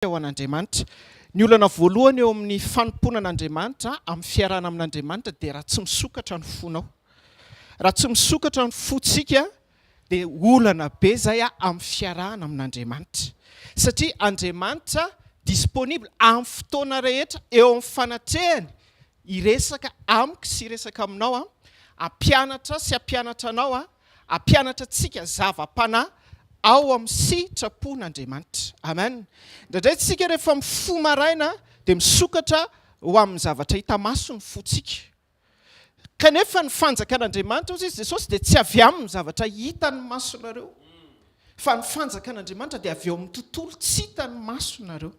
Ho an'Andriamanitra. Ny olana voalohany eo amin'ny fanompoana an'Andriamanitra amin'ny fiarahana amin'Andriamanitra dia raha tsy misokatra ny fonao. Raha tsy misokatra ny fontsika dia olana be zay amin'ny fiarahana amin'Andriamanitra. Satria Andriamanitra disponible amin'ny fotoana rehetra eo amin'ny fanatrehany hiresaka amiko sy hiresaka aminao, ampianatra sy ampianatra anao, ampianatra antsika zava-panahy ao amin'ny sitrapon'Andriamanitra. Amen. Indraindray tsika rehefa mifo maraina dia misokatra ho amin'ny zavatra hita maso ny fontsika. Kanefa ny fanjakan'Andriamanitra hozy izy Jesosy dia tsy avy amin'ny zavatra hitan'ny masonareo. Fa ny fanjakan'Andriamanitra dia avy eo amin'ny tontolo tsy hitan'ny masonareo.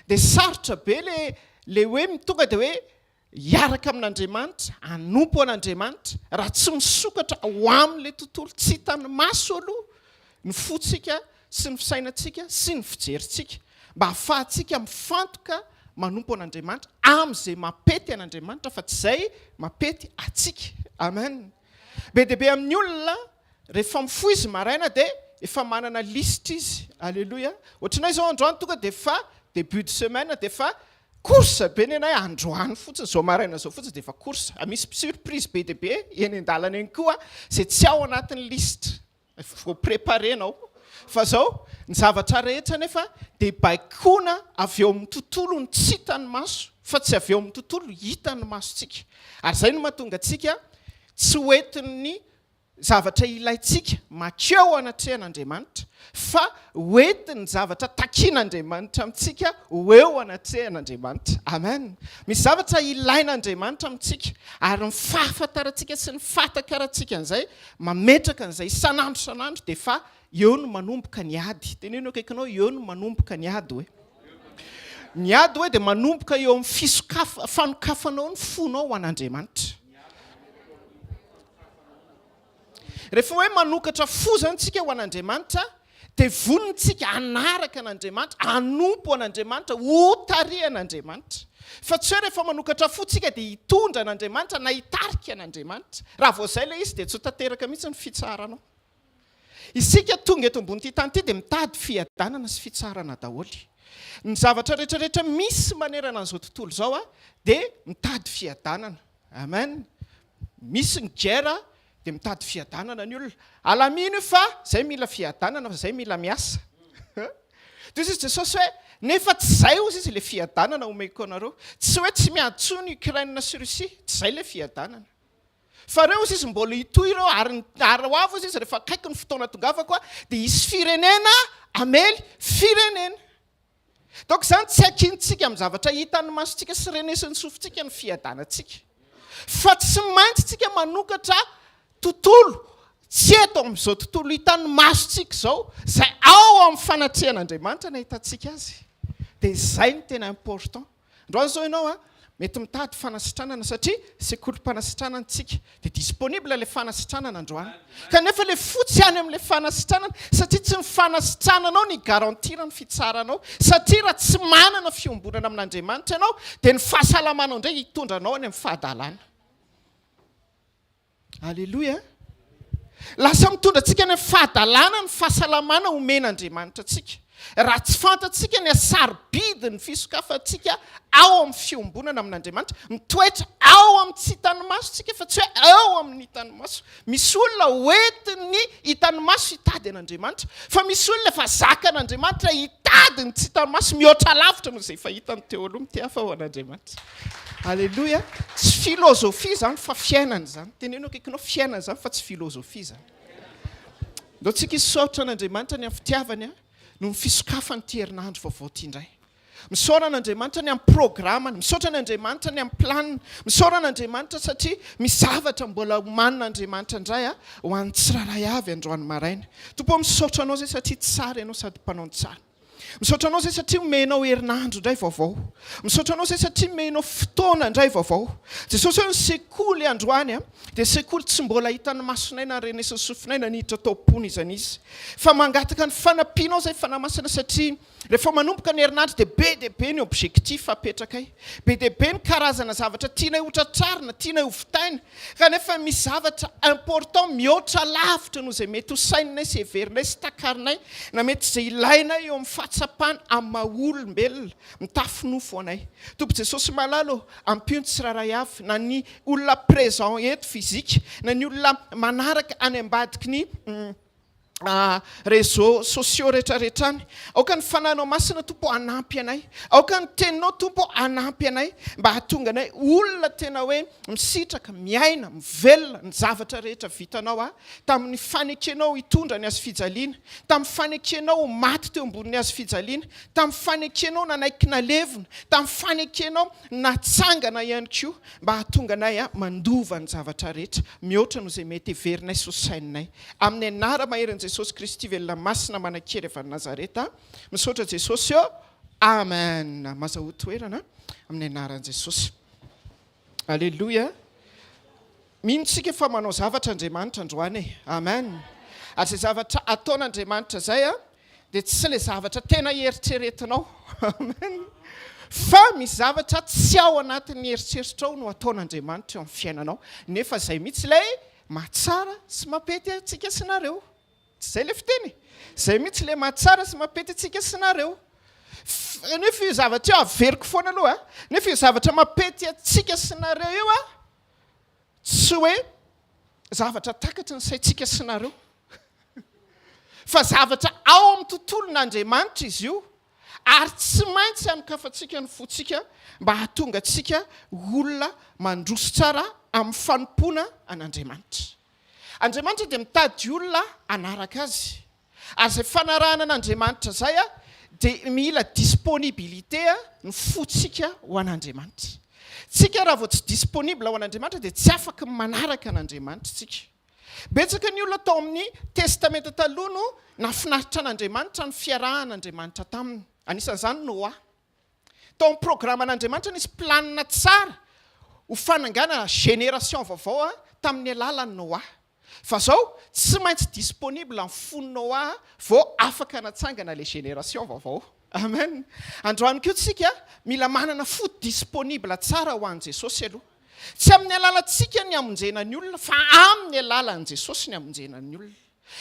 Dia sarotra be le hoe mitonga dia hoe hiaraka amin'Andriamanitra, hanompo an'Andriamanitra, raha tsy misokatra ho amin'ilay tontolo tsy hitan'ny maso aloha ny fontsika sy ny fisainantsika sy ny fijerintsika, mba hahafahantsika mifantoka manompo an'Andriamanitra amin'izay mapety an'Andriamanitra fa tsy izay mapety atsika. Amen. Be dia be amin'ny olona rehefa mifo izy maraina dia efa manana lista izy. Alléluia. Ohatranay izao androany tonga dia efa début de semaine dia efa course be ny anay androany fotsiny zao maraina zao fotsiny dia efa course. Misy surprise be dia be eny an-dalana eny koa izay tsy ao anatin'ny lista. Faut préparer anao. Fa zao ny zavatra rehetra nefa dia baikona avy eo amin'ny tontolo ny tsy hitan'ny maso fa tsy avy eo amin'ny tontolo hitan'ny masontsika. Ary izay no mahatonga antsika tsy hoentin'ny zavatra ilaintsika makeo anatrehan'Andriamanitra fa hoentin'ny zavatra takian'Andriamanitra amintsika ho eo anatrehan'Andriamanitra. Amen. Misy zavatra ilain'Andriamanitra amintsika ary ny fahafantarantsika sy ny fahatakarantsika an'izay mametraka an'izay isan'andro dia fa eo no manomboka ny ady. Teneno akaikinao eo no manomboka ny ady hoe. Ny ady hoe dia manomboka eo amin'ny fanokafanao ny fonao ho an'Andriamanitra. Rehefa hoe manokatra fo zany tsika ho an'Andriamanitra dia vonintsika hanaraka an'Andriamanitra, hanompo an'Andriamanitra, ho tarihan'Andriamanitra. Fa tsy hoe rehefa manokatra fo tsika dia hitondra an'Andriamanitra na hitarika an'Andriamanitra. Raha vao izay ilay izy dia tsy ho tanteraka mihitsy ny fitsaranao. Isika tonga eto ambony tany ity dia mitady fiadanana sy fitsarana daholy. Ny zavatra rehetrarehetra misy manerana an'izao tontolo izao dia mitady fiadanana. Amen. Misy ny gera dia mitady fiadanana ny olona. Amin'i fa izay mila fiadanana fa izay mila miasa. Dia izy Jesosy hoe nefa tsy izay hozy izy ilay fiadanana omeko anareo. Tsy hoe tsy miantso ny Ukraine sy Russia, tsy izay ilay fiadanana. Fa reo izy mbola hitoy ireo ary ho avy izy rehefa akaiky ny fotoana tongavako dia hisy firenena amely firenena. Donc izany tsy hakintsika amin'ny zavatra hitan'ny masontsika sy renesin'ny sofintsika ny fiadanantsika. Fa tsy maintsy tsika manokatra tontolo tsy eto amin'izao tontolo hitan'ny masontsika izao izay ao amin'ny fanatrehan'Andriamanitra na hitantsika azy. Dia izay no tena important. Androany izao ianao mety mitady fanasitranana satria sekolim-panasitranana antsika dia disponible ilay fanasitranana androany. Kanefa ilay fotsy any amin'ilay fanasitranana satria tsy ny fanasitrananao ny garantirany ny fitsaranao satria raha tsy manana fiombonana amin'Andriamanitra ianao dia ny fahasalamanao indray hitondra anao any amin'ny fahadalana. Alléluia. Lasa mitondra antsika any amin'ny fahadalana ny fahasalamana omen'Andriamanitra antsika. Raha tsy fantatsika ny asarobidiny fisokafantsika ao amin'ny fiombonana amin'Andriamanitra, mitoetra ao amin'ny tsy hitan'ny masontsika fa tsy hoe ao amin'ny hitan'ny maso. Misy olona hoentiny hitan'ny maso hitady an'Andriamanitra, fa misy olona efa zakan'Andriamanitra hitady ny tsy hitan'ny maso mihoatra lavitra noho izay efa hitany teo aloha mity hafa ho an'Andriamanitra. Alléluia. Tsy filozofia zany fa fiainana zany. Teneno akaikinao fiainana zany fa tsy filozofia zany. Ndao tsika hisaotra an'Andriamanitra ny amin'ny fitiavany no ny fisokafany ty herinandro vaovao ty indray. Misaora an'Andriamanitra ny amin'ny programmany, misaotra an'Andriamanitra ny amin'ny planiny, misaora an'Andriamanitra satria misy zavatra mbola homanin'Andriamanitra indray ho an'ny tsiraray avy androany maraina. Tompo misaotra anao zay satria tsara ianao sady mpanao ny tsara. Misaotra anao zay satria omenao herinandro indray vaovao. Misaotra anao zay satria omenao fotoana indray vaovao. Jesosy hoe ny sekoly androany dia sekoly tsy mbola hitan'ny masonay na renesin'ny sofinay na niditra tao am-pony izany izy. Fa mangataka ny fanampianao zay fanamasina satria rehefa manomboka ny herinandro dia be ny objectif apetraka. Be dia be ny karazana zavatra tianay hotratrarina, tianay hovitaina. Kanefa misy zavatra important mihoatra lavitra noho izay mety ho saininay sy heverinay sy takarinay na mety izay ilainay eo amin'ny fahatsapana amin'ny maha-olombelona mitafinofo anay. Tompo Jesosy Mahalala, ampio ny tsiraray avy na ny olona présent eto fizika, na ny olona manaraka any ambadiky ny réseaux sociaux rehetrarehetrany. Aoka ny fananao masina Tompo anampy anay. Aoka ny teninao Tompo anampy anay mba hahatonga anay olona tena hoe misitraka, miaina, mivelona ny zavatra rehetra vitanao tamin'ny fanekenao hitondra ny azy fijaliana, tamin'ny fanekenao maty teo ambony azy fijaliana, tamin'ny fanekenao nanaiky nalevona, tamin'ny fanekenao natsangana ihany koa mba hahatonga anay mandova ny zavatra rehetra mihoatra noho izay mety heverinay sy sainay. Amin'ny anara maherin' Jesosy Kristy velona masina manankely avy Nazareta, misaotra Jesosy eo. Amen. Mazaho toerana amin'ny anaran' Jesosy. Alleluia. Mintsika fa manao zavatra Andriamanitra androany. Amen. Ary izay zavatra ataon'Andriamanitra zay dia tsy ilay zavatra tena eritreretinao. Amen. Fa misy zavatra tsy ao anatin'ny eritreritrao no ataon'Andriamanitra eo amin'ny fiainanao. Nefa izay mihitsy ilay mahatsara sy mampety antsika sy nareo. Zay le fiteny. Zay mihitsy le mahatsara sy mampety antsika sy nareo. Nefa io zavatra io averiko foana aloha. Nefa io zavatra mampety antsika sy nareo io tsy hoe zavatra takatry ny saintsika sy nareo. Fa zavatra ao amin'ny tontolon'Andriamanitra izy io. Ary tsy maintsy amikafantsika ny fotsika mba hahatonga antsika olona mandroso tsara amin'ny fanompoana an'Andriamanitra. Andriamanitra dia mitady olona anaraka azy. Ary izay fanarahana an'Andriamanitra zay dia mila disponibilité ny fotsika ho an'Andriamanitra. Tsika raha vao tsy disponible ho an'Andriamanitra dia tsy afaka manaraka an'Andriamanitra tsika. Betsaka ny olona tao amin'ny testamenta taloha no nafinaritra an'Andriamanitra ny fiarahan'Andriamanitra taminy. Anisan'izany Noa. Tao amin'ny programan'Andriamanitra nisy planina tsara ho fanangana génération vaovao tamin'ny alalan'ny Noa. Fa zao tsy maintsy disponible amin'ny fony Noa vao afaka hanatsangana le génération vaovao. Amen. Androany koa tsika mila manana fo disponible tsara ho an'i Jesosy aloha. Tsy amin'ny alalantsika ny amonjena ny olona fa amin'ny alalan'i Jesosy ny amonjena ny olona.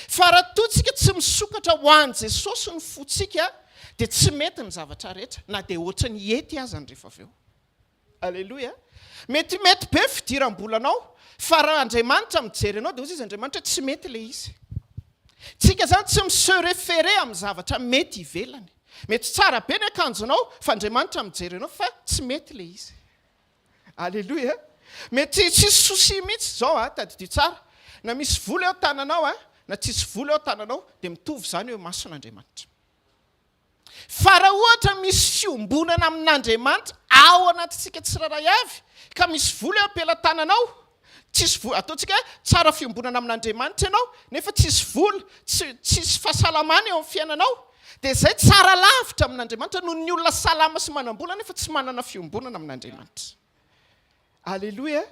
Fa raha toa tsika tsy misokatra ho an'i Jesosy ny fotsika dia tsy mety ny zavatra rehetra na dia ohatra ny hety aza ny rehefa avy eo. Alleluia. Mety be fidiram-bolanao fa raha Andriamanitra mijery anao dia ozy izy Andriamanitra tsy mety le izy. Tsika zany tsy mise référé amin'ny zavatra mety ivelany. Mety tsara be ny akanjonao fa Andriamanitra mijery anao fa tsy mety le izy. Alleluia. Mety tsisy souci mihitsy zao tadidio tsara. Na misy vola eo tananao na tsisy vola eo tananao dia mitovy zany eo mason'Andriamanitra. Fa raha ohatra misy fiombonana amin'Andriamanitra ao anatintsika tsiraray avy ka misy vola eo am-pelantananao, tsisy vola ataontsika tsara fiombonana amin'Andriamanitra ianao nefa tsisy vola, tsisy fahasalamana eo amin'ny fiainanao, dia izay tsara lavitra amin'Andriamanitra noho ny olona salama sy manam-bola nefa tsy manana fiombonana amin'Andriamanitra. Alleluia.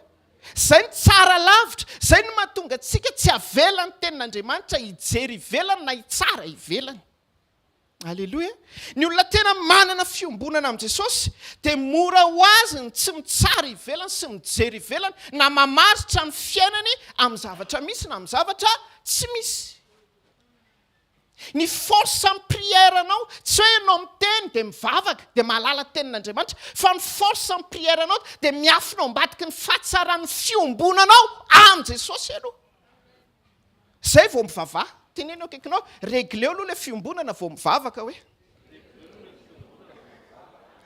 Zay ny tsara lavitra, zay no mahatonga antsika tsy avela ny tenin'Andriamanitra hijery ivelany na hitsara ivelany. Alleluia. Ny olona tena manana fiombonana amin'i Jesosy dia mora ho azy ny tsy mitsara ivelany sy mijery ivelany na mamaritra ny fiainany amin'ny zavatra misy na amin'ny zavatra tsy misy. Ny force amin'ny prièrenao tsy hoe ianao miteny dia mivavaka dia mahalala tenin'Andriamanitra, fa ny force amin'ny prièrenao dia miafinao ambadiky ny fahatsarany fiombonanao amin'i Jesosy aloha. Zay vao mivavaha. Tenenao akaikinao, regleo aloha le fiombonana vao mivavaka hoe.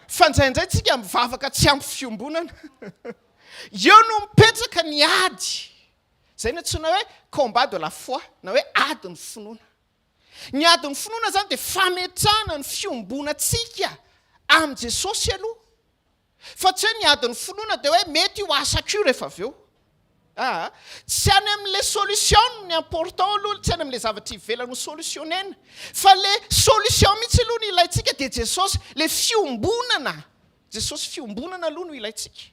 Fa ndraindray tsika mivavaka tsy ampy fiombonana. Eo no mipetraka ny ady. Zay no antsoina hoe combat de la foi na hoe adin'ny finoana. Ny adin'ny finoana zany dia fametrahana ny fiombonantsika amin'i Jesosy aloha. Fa tsy hoe ny adin'ny finoana dia hoe mety ho asakio rehefa avy eo. Tsy any amin'le solution ny important aloha, tsy any amin'le zavatra ivelany ho solutionena. Fa le solution mihitsy aloha no ilaitsika dia Jesosy, le fiombonana. Jesosy fiombonana aloha no ilaitsika.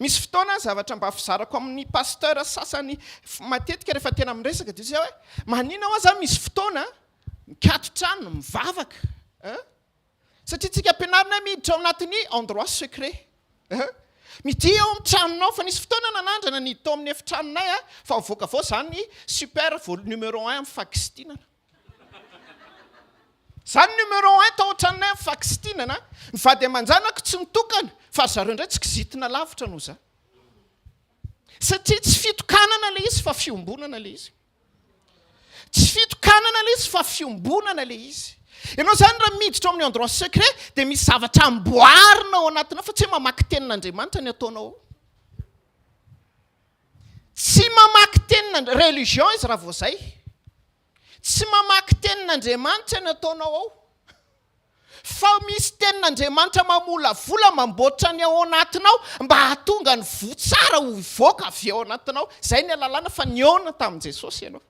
Misy fotoana zavatra mba fizarako amin'ny pasteur sasany matetika rehefa tena miresaka dia hoe manina ho aza misy fotoana mikatotrano mivavaka. Satria tsika ampianarina miditra ao anatin'ny endroit secret. Mity eo amin'ny tranonao fa nisy fotoana nanandrana niditao amin'ny efitranonay fa mivoaka avao zany super vol numéro 1 amin'ny fakisitinana. Zany numéro 1 tao ohatranay fakisitinana mivady aman-janako tsy mitokana fa zareo indray tsy kizitina lavitra no za satria tsy fitokanana le izy fa fiombonana le izy tsy fitokanana le izy fa fiombonana le izy ianao zany raha miditra amin'ny endroit secret dia misy zavatra amboarina ao anatinao fa tsy mamaky tenin'Andriamanitra ny ataonao tsy mamaky tenina religion izy raha vao zay tsy mamaky tenin'Andriamanitra ny ataonao ao fa misy tenin'Andriamanitra mamolavola mamboatra ny ao anatinao mba hahatonga ny votsara ho ivoaka avy ao anatinao zay ny alalana fa niona tamin'i Jesosy ianao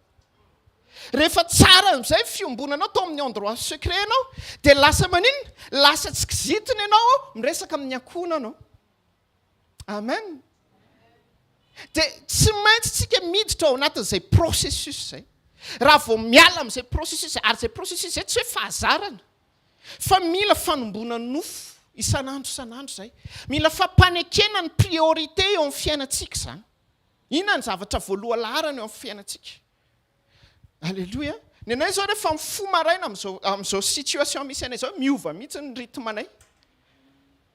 rehefa tsara amin'izay fiombonanao tao amin'ny endroit secret ianao dia lasa maninona lasa tsy kizitina ianao miresaka amin'ny akohona anao amen dia tsy maintsy tsika miditra ao anatin'izay processus zay raha vao miala amin'izay processus ary izay processus zay tsy hoe fahazarana fa mila fanombona nofo isan'andro zay mila fampanekena ny priorité eo amin'ny fiainantsika zany inona ny zavatra voaloha laharana eo amin'ny fiainantsika alleluia ny anay zao rehefa mifo maraina amin'izao situation misy anay zao miova mihitsy ny rythme-nay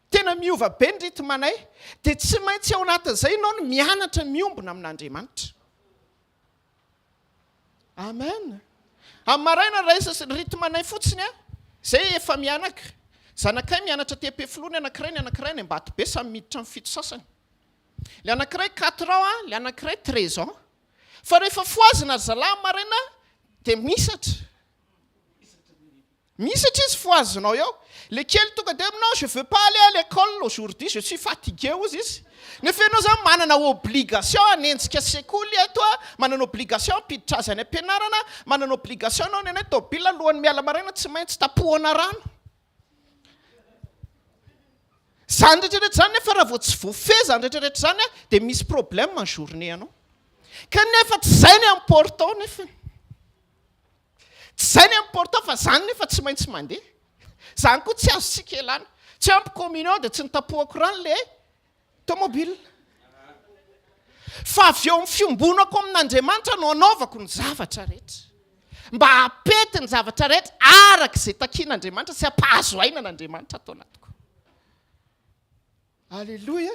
tena miova be ny rythme-nay dia tsy maintsy ao anatin'izay ianao no mianatra miombona amin'Andriamanitra amen amin'ny maraina raisa rythme-nay fotsiny a zay efa mianaka zanakay mianatra TP-foloany anankiray ny anankiray ny Ambatobe samy miditra amin'ny fito sasany le anankiray 4 ans le anankiray 13 ans fa rehefa foazina zalahy maraina dia misatra izy foazinao eo le kely tonga dia aminao je veux pas aller à l'école aujourd'hui je suis fatigué ozy izy nefa ianao zany manana obligation hanenjika sekoly eto a manana obligation ampiditra azy any ampianarana manana obligation anao ny anay tobila alohan'ny miala maraina tsy maintsy tapohana rano zany rehetrarehetra zany nefa raha vao tsy voafehy zany rehetrarehetra zany a dia misy problème en journée anao kanefa tsy zay ny important nefa tsy zay ny important fa zany nefa tsy maintsy mandeha zany koa tsy azontsika elana tsy ampy communion dia tsy nitapohako rano le tomobile fa avy eo amin'ny fiombonako amin'Andriamanitra no anaovako ny zavatra rehetra mba hapety ny zavatra rehetra araka izay takian'Andriamanitra sy hampahazo aina n'Andriamanitra atao anatiko alleluia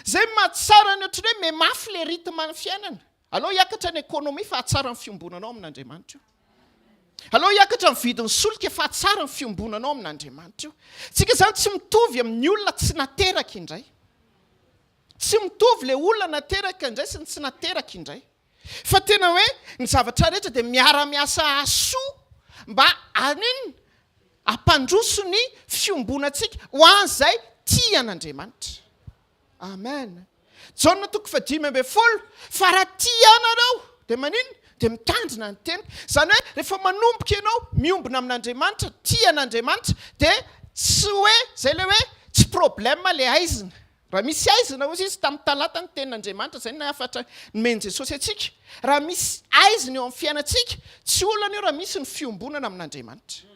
zay mahatsara ny ohatry hoe memafy le rythme ny fiainana aloha hiakatra ny économie fa hatsara ny fiombonanao amin'Andriamanitra io aloha hiakatra ny vidin'ny solika fa hatsara ny fiombonanao amin'Andriamanitra io tsika zany tsy mitovy amin'ny olona tsy nateraka indray tsy mitovy le olona nateraka indray sy ny tsy nateraka indray fa tena hoe ny zavatra rehetra dia miara-miasa asoa mba aniny ampandroso ny fiombonantsika ho an'izay tia an'Andriamanitra amen Jaona 5:10 fa raha tia anareo dia manino dia mitandrina ny tena zany hoe rehefa manomboka ianao miombona amin'Andriamanitra tia an'Andriamanitra dia tsy hoe zay le hoe tsy problème le aizina raha misy aizina ozy izy tamin'ny talata ny tenin'Andriamanitra zay na afatra nomeny Jesosy atsika raha misy aizina eo amin'ny fiainantsika tsy olana io raha misy ny fiombonana amin'Andriamanitra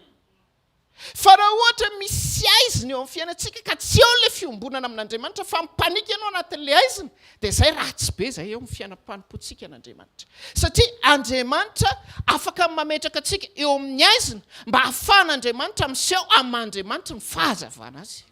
fa raha ohatra misy aizina eo amin'ny fiainantsika ka tsy eo le fiombonana amin'Andriamanitra fa mipanika ianao anatin'le aizina dia zay ratsy be zay eo amin'ny fiainam-panompontsika an'Andriamanitra satria Andriamanitra afaka mametraka atsika eo amin'ny aizina mba hahafahan'Andriamanitra miseho amin'Andriamanitra ny fahazavana azy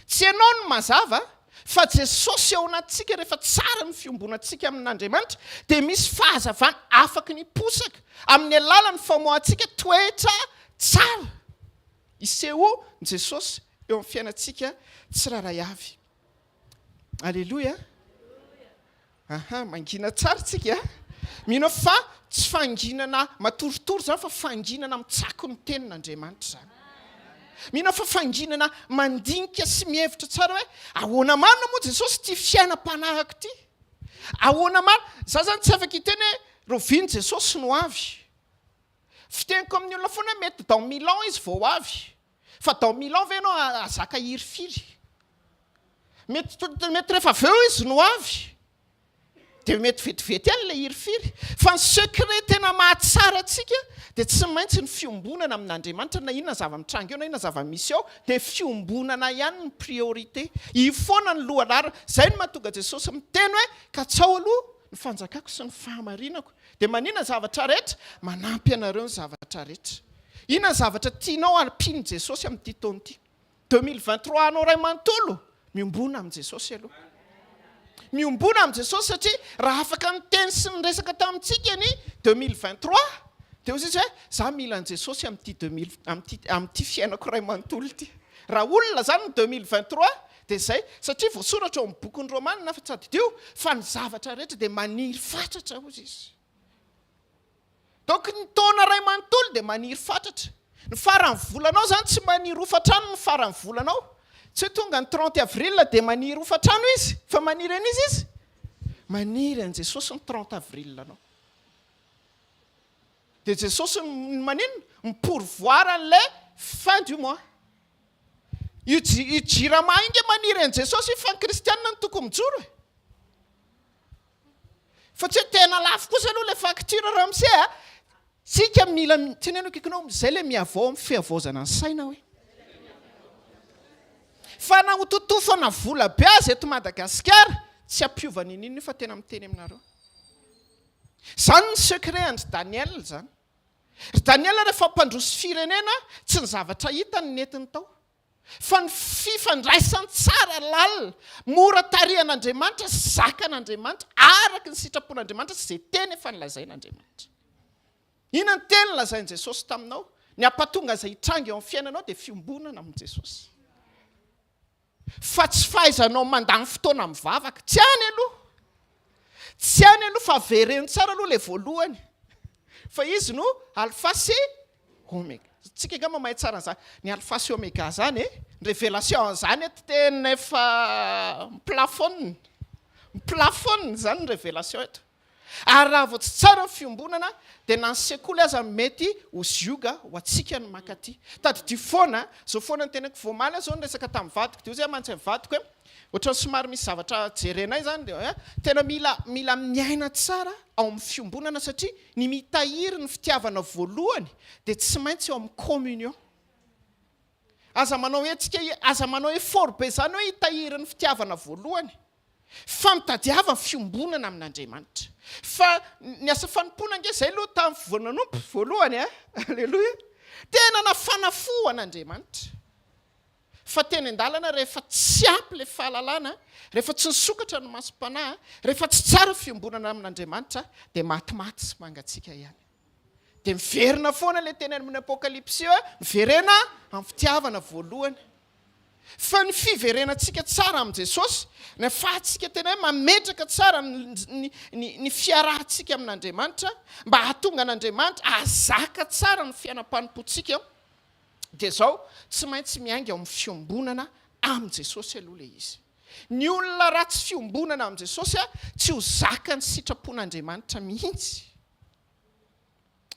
tsy ianao no mazava fa Jesosy ao anatintsika rehefa tsara ny fiombonantsika amin'Andriamanitra dia misy fahazavana afaka ny posaka amin'ny alalan'ny famoahantsika toetra tsara iseho Jesosy eo amin'ny fiainantsika tsiraray avy alleluia mangina tsara tsika mino fa tsy fanginana matoritory zany fa fanginana mitsako ny tenin'Andriamanitra zany mino fa fanginana mandinika sy mihevitra tsara hoe ahoana marina moa Jesosy ty fiainam-panahiko ty ahoana marina za zany tsy afaka hiteny hoe roviany Jesosy no avy fiteniko amin'ny olona foana mety dans 1000 ans izy vao avy fa dans 1000 ans ve ianao azaka hirifiry mety rehefa aveo izy no avy dia mety vetivety any le hirifiry fa ny secret tena mahatsara atsika dia tsy maintsy ny fiombonana amin'Andriamanitra na inona zava-mitranga eo na inona zava-misy eo dia fiombonana ihany ny priorité ifoana ny lohalara zay no mahatonga Jesosy miteny hoe ka tsao aloha ny fanjakako sy ny fahamarinako. Dia manina zavatra rehetra, manampy anareo ny zavatra rehetra. Inona ny zavatra tianao ampiny Jesosy amin'ity taona ity? 2023 anao ray manontolo, miombona amin'i Jesosy aloha. Miombona amin'i Jesosy satria raha afaka miteny sy miresaka tamintsika ny 2023, dia hoy izy hoe za mila an'i Jesosy amin'ity fiainako ray manontolo ity. Raha olona zany ny 2023 dia izay, satria voasoratra ao amin'ny bokin'ny Romanina fa tsy adidio fa ny zavatra rehetra dia maniry fatratra hozy izy. Donc ny taona ray manontolo dia maniry fatratra. Ny farany volanao zany tsy maniry hofatrano ny farany volanao. Tsy tonga ny 30 avril dia maniry hofatrano izy, fa maniry an'izy izy. Maniry an'i Jesosy ny 30 avril anao. Dia Jesosy manino mipourvoir an'ilay fin du mois. Io jirama inge maniry an'i Jesosy fa ny kristianina ny tokony mijoro. Fa tsy tena lafo kosa aloha ilay facture raha misy sika mila teneno kikinao izay ilay miavao amin'ny fiavozana ny saina hoe. Fa na ho totofana vola be azy eto Madagasikara, tsy ampiovana inino fa tena miteny aminareo. Zany ny secret an'i Daniel zany. Daniel rehefa mpandroso firenena, tsy ny zavatra hita ny netiny tao. Fa ny fifandraisany tsara lalina, mora tarihan'Andriamanitra, zakan'Andriamanitra, araka ny sitrapon'Andriamanitra sy izay teny efa nilazain'Andriamanitra. Inona ny teny lazain'i Jesosy taminao? Ny ampatonga izay hitranga eo amin'ny fiainanao dia fiombonana amin'i Jesosy. Fa tsy fahaizanao mandany fotoana mivavaka, tsy any aloha. Tsy any aloha fa vereny tsara aloha ilay voalohany. Fa izy no alpha sy omega. Tsika nga mamahay tsara an'izany. Ny alpha sy omega zany ny révélation zany tena efa plafond zany ny révélation eto. Ary raha vao tsy tsara ny fiombonana dia na ny sekoly aza mety ho zioga ho atsika ny makaty. Tadidio foana, zao foana ny tenako voamaly zao ny resaka tamin'ny vadiko. Dia zay mantsy vadiko hoe ohatran'ny somary misy zavatra jerenay zany dia tena mila miaina tsara ao amin'ny fiombonana satria ny mitahiry ny fitiavana voalohany dia tsy maintsy eo amin'ny communion. Aza manao effort be zany hoe hitahiry ny fitiavana voalohany. Fa mitadiava ny fiombonana amin'Andriamanitra. Fa ny asa fanompoana nge izay aloha tamin'ny voananompo voalohany alleloia. Tena nafanafo an'Andriamanitra. Fa teny an-dalana rehefa tsy ampy ilay fahalalana, rehefa tsy nisokatra ny masom-panahy, rehefa tsy tsara fiombonana amin'Andriamanitra dia matimaty sy mangatsiaka ihany. Dia miverina foana ilay teny amin'ny apokalypsy miverena amin'ny fitiavana voalohany. Fa ny fiverenantsika tsara amin'i Jesosy, ny fahatsika tena hoe mametraka tsara ny fiarahantsika amin'Andriamanitra, mba hahatonga an'Andriamanitra ahazaka tsara ny fiainam-panompontsika, dia izao tsy maintsy miainga ao amin'ny fiombonana amin'i Jesosy aloha ilay izy. Ny olona ratsy fiombonana amin'i Jesosy tsy ho zaka ny sitrapon'Andriamanitra mihitsy.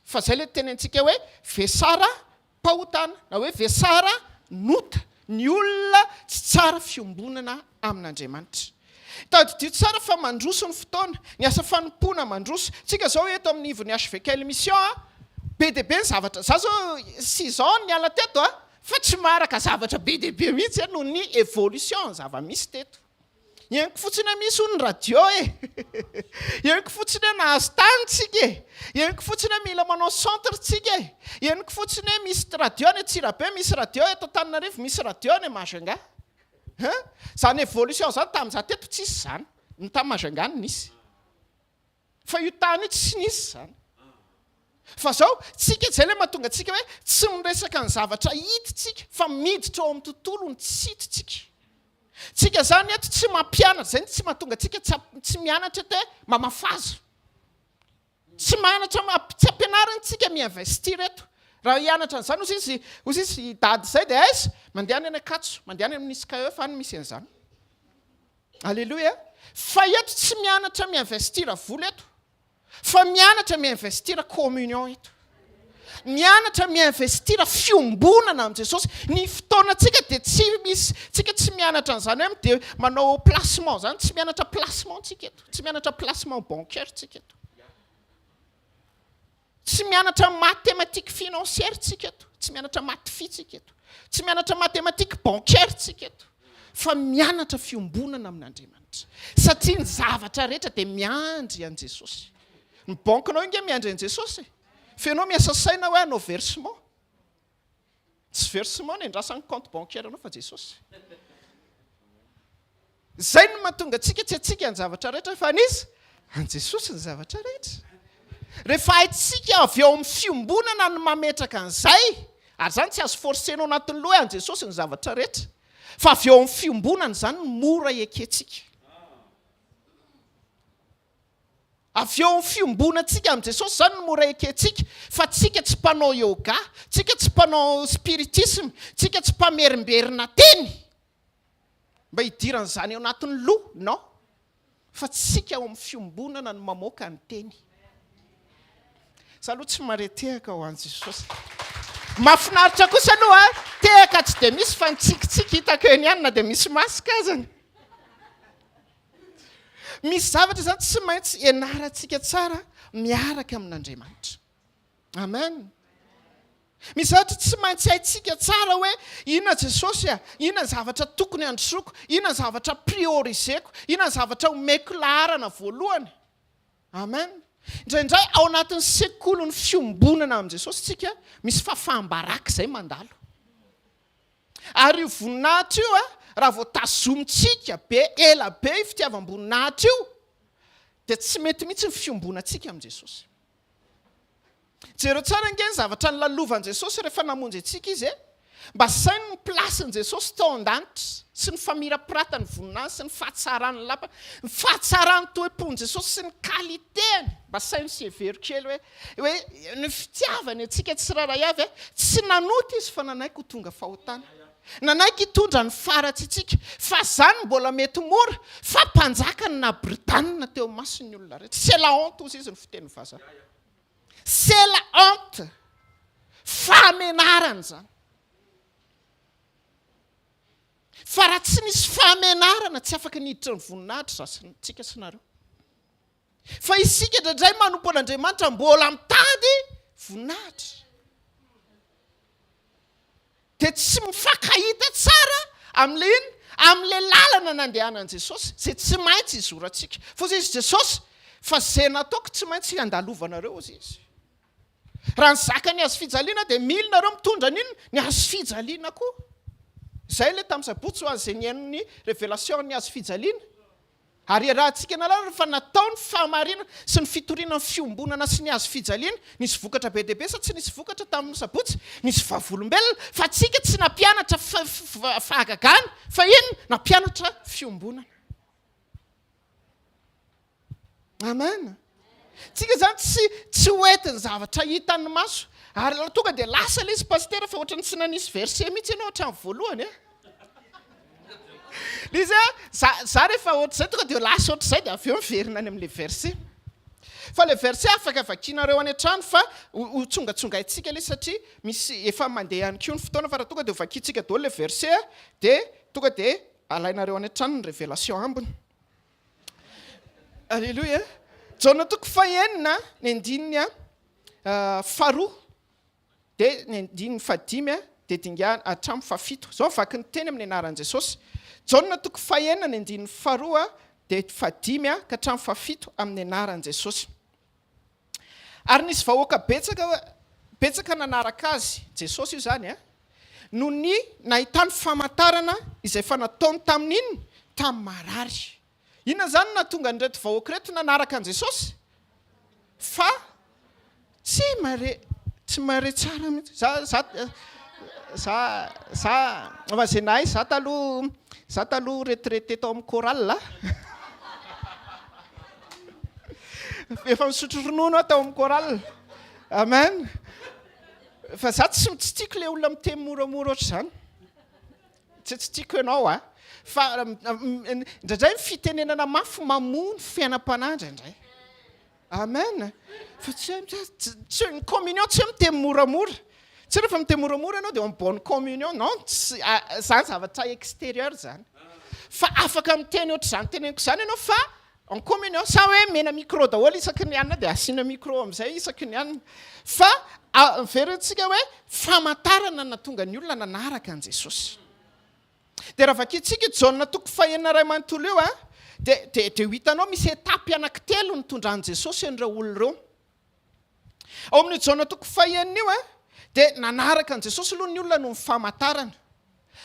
Fa izay ilay tenentsika hoe vesara pahotana na hoe vesara nota. Ny olona tsy tsara fiombonana amin'Andriamanitra. Tadidio tsara fa mandroso ny fotoana, ny asa fanompoana mandroso. Tsika zao eto amin'ny ivon'ny hvkl-mission be dia be ny zavatra. Za zao 6 ans ny ala teto fa tsy maraka zavatra be dia be mihitsy noho ny évolution zava-misy teto. Ianko fotsiny misy ho ny radio ianko fotsiny nahazo tanitsika ianko fotsiny mila manao centre tsika ianko fotsiny misy radio ny Tsirabe, misy radio eto Antananarivo, misy radio ny Majunga. Zany évolution zany tamin'izaho teto tsisy zany, ny tamin'ny Majunga nisy. Fa io tany io tsy nisy zany. Fa zao tsika izay ilay mahatonga tsika hoe tsy miresaka ny zavatra hitintsika fa miditra ao amin'ny tontolo ny tsy hitintsika. Tsika zany eto tsy mampianatra, zay tsy mahatonga tsika tsy mianatra te mamafazo. Tsy mianatra tsy ampianarana tsika miinvestir eto. Raha hianatra an'izany hozy izy dady izay dia aiza mandeha any Ankatso, mandeha any amin'ny SKE fa any misy an'izany. Alleluia. Fa eto tsy mianatra miinvestira vola eto. Fa mianatra miinvestira communion eto. Mianatra miinvestira fiombonana amin'i Jesosy. Ny fotoanantsika dia tsy misy tsika tsy mianatra an'izany hoe dia manao placement zany, tsy mianatra placement tsika eto. Tsy mianatra placement bancaire tsika eto. Tsy mianatra mathématique financière tsika eto. Tsy mianatra maths tsika eto. Tsy mianatra mathématique bancaire tsika eto. fa mianatra fiombonana amin'Andriamanitra. Satria ny zavatra rehetra dia miandry an' Jesosy. Ny bankinao inge miandry an' Jesosy. Fenao miasa saina hoe anao versement. Tsy versement ny andrasan'ny compte bancaire anao fa Jesosy. Zay no mahatonga antsika tsy atsika ny zavatra rehetra fa nisy an' Jesosy ny zavatra rehetra. Rehefa haitsika avy eo amin'ny fiombonana no mametraka an'izay, ary zany tsy azo forcenao anatin'ny loha an' Jesosy ny zavatra rehetra. Fa avy eo amin'ny fiombonana zany no mora ekentsika. Avy eo amin'ny fiombonantsika amin'i Jesosy zany no mora ekentsika. Fa tsika tsy mpanao yoga, tsika tsy mpanao spiritisme, tsika tsy mpamerimberina teny. Mba hidiran'izany eo anatin'ny loha, non. Fa tsika eo amin'ny fiombonana no mamoaka ny teny. Za aloha tsy mare tehaka ho an' Jesosy. Mahafinaritra kosa aloha tehaka tsy dia misy fa nitsikitsiky hitako eny ihany na dia misy masika azany. Misy zavatra zany tsy maintsy ianarantsika tsara miaraka amin'Andriamanitra. Amen. Misy zavatra tsy maintsy haitsika tsara hoe inona Jesosy inona zavatra tokony handrosoako, inona zavatra prioriseko, inona zavatra omeko laharana voalohany. Amen. Indraindray ao anatin'ny sekoly ny fiombonana amin'i Jesosy tsika misy fafambaraka izay mandalo. Ary io voninahitra io raha vao tazomitsika be ela be fitiavam-boninahitra io dia tsy mety mihitsy ny fiombonantsika amin'i Jesosy. Jereo tsara nge ny zavatra nilalovan'i Jesosy rehefa namonjy antsika izy mba sainy ny plasin'i Jesosy tao an-danitra sy ny famirapiratany voninahitra sy ny fahatsarany lapa, ny fahatsarany toe-pon'i Jesosy sy ny kaliteny mba sainy sy hevery kely hoe ny fitiavany antsika tsy raray avy tsy nanota izy fa nanaiky ho tonga fahotana. Nanaiky hitondra ny faratsitsika fa zany mbola mety mora fa mpanjakany na Britanina teo mason'ny olona rehetra. C'est la honte ozy izy ny fiteny vazaha. C'est la honte. Famenarana zany. Fa raha tsy nisy famenarana tsy afaka niditra ny voninahitra tsika sy nareo. Fa isika indraindray manompo an'Andriamanitra mbola mitady voninahitra. Dia tsy mifankahita tsara amin'ilay lalana nandehanan' Jesosy. Izay tsy maintsy izorantsika. Fa izy Jesosy fa izay nataoko tsy maintsy handalovanareo ozy izy. Raha ny zaka ny hazo fijaliana dia mila nareo mitondra n'inona ny hazo fijaliana koa. Izay ilay tamin'ny sabotsy ho azy ny hain'ny révélation ny hazo fijaliana. Ary raha antsika nalala rehefa natao ny fahamarina sy ny fitoriana ny fiombonana sy ny hazo fijaliana, nisy vokatra be deaibe sa tsy nisy vokatra tamin'ny sabotsy, nisy vavolombelona, fa atsika tsy nampianatra fahagagana, fa inona nampianatra fiombonana. Amen. Tsika zany tsy hoentin'ny zavatra hitan'ny maso. Ary tonga dia lasa ilay izy pasitera fa ohatrany tsy nanisy verset mihitsy ianao hatramin'ny voalohany. Izy za rehefa ohatr'izay tonga dia lasa ohatr'izay dia avy eo miverina any amin'ilay verset. Fa ilay verset afaka vakianareo any an-trano fa ho tsongatsongaitsika ilay satria misy efa mandeha ihany koa ny fotoana fa raha tonga dia ho vakiantsika daholo ilay verset dia tonga dia alainareo any an-trano ny révélation ambiny. Alléluia. Jaona toko fahenina ny andininy faharoa dia ny andininy fahadimy dia dinga hatramin'ny fahafito. Zao vaky ny teny amin'ny anaran'i Jesosy. Jaona toko fahenina ny andininy faharoa dia fahadimy ka hatramin'ny fahafito amin'ny anaran'i Jesosy. Ary nisy vahoaka betsaka nanaraka azy Jesosy io zany no ny nahitany famantarana izay efa nataony tamin'inona tamin'ny marary. Inona zany na tonga nyreto vahoaka reto nanaraka an' Jesosy? Fa tsy mare tsara mihitsy. Za vazenay za taloha retraité tao amin'ny chorale. Efa misotro ronono tao amin'ny chorale. Amen. Fa za tsy tiako ilay olona miteny moramora ohatr'izany. Tsy tiako ianao fa indraindray ny fitenenana mafy mamono fiainam-panahy indraindray. Amen. Fa tsy ny communion tsy hoe miteny moramora. Tsy rehefa miteny moramora ianao dia en bonne communion. Non, zany zavatra extérieur zany. Fa afaka miteny ohatr'izany teneniko izany ianao fa en communion sa hoe mena micro daholo isaky ny anina dia asiana micro amin'izay isaky ny anina. Fa miverentsika hoe famantarana na tonga ny olona nanaraka an' Jesosy. dia raha vakitsika jaona toko fahenina ray manontolo io dia ho hitanao misy etapy anankitelo nitondran'i Jesosy an'ireo olona ireo. Ao amin'ny jaona toko fahenina io dia nanaraka an' Jesosy aloha ny olona no mifamantarana.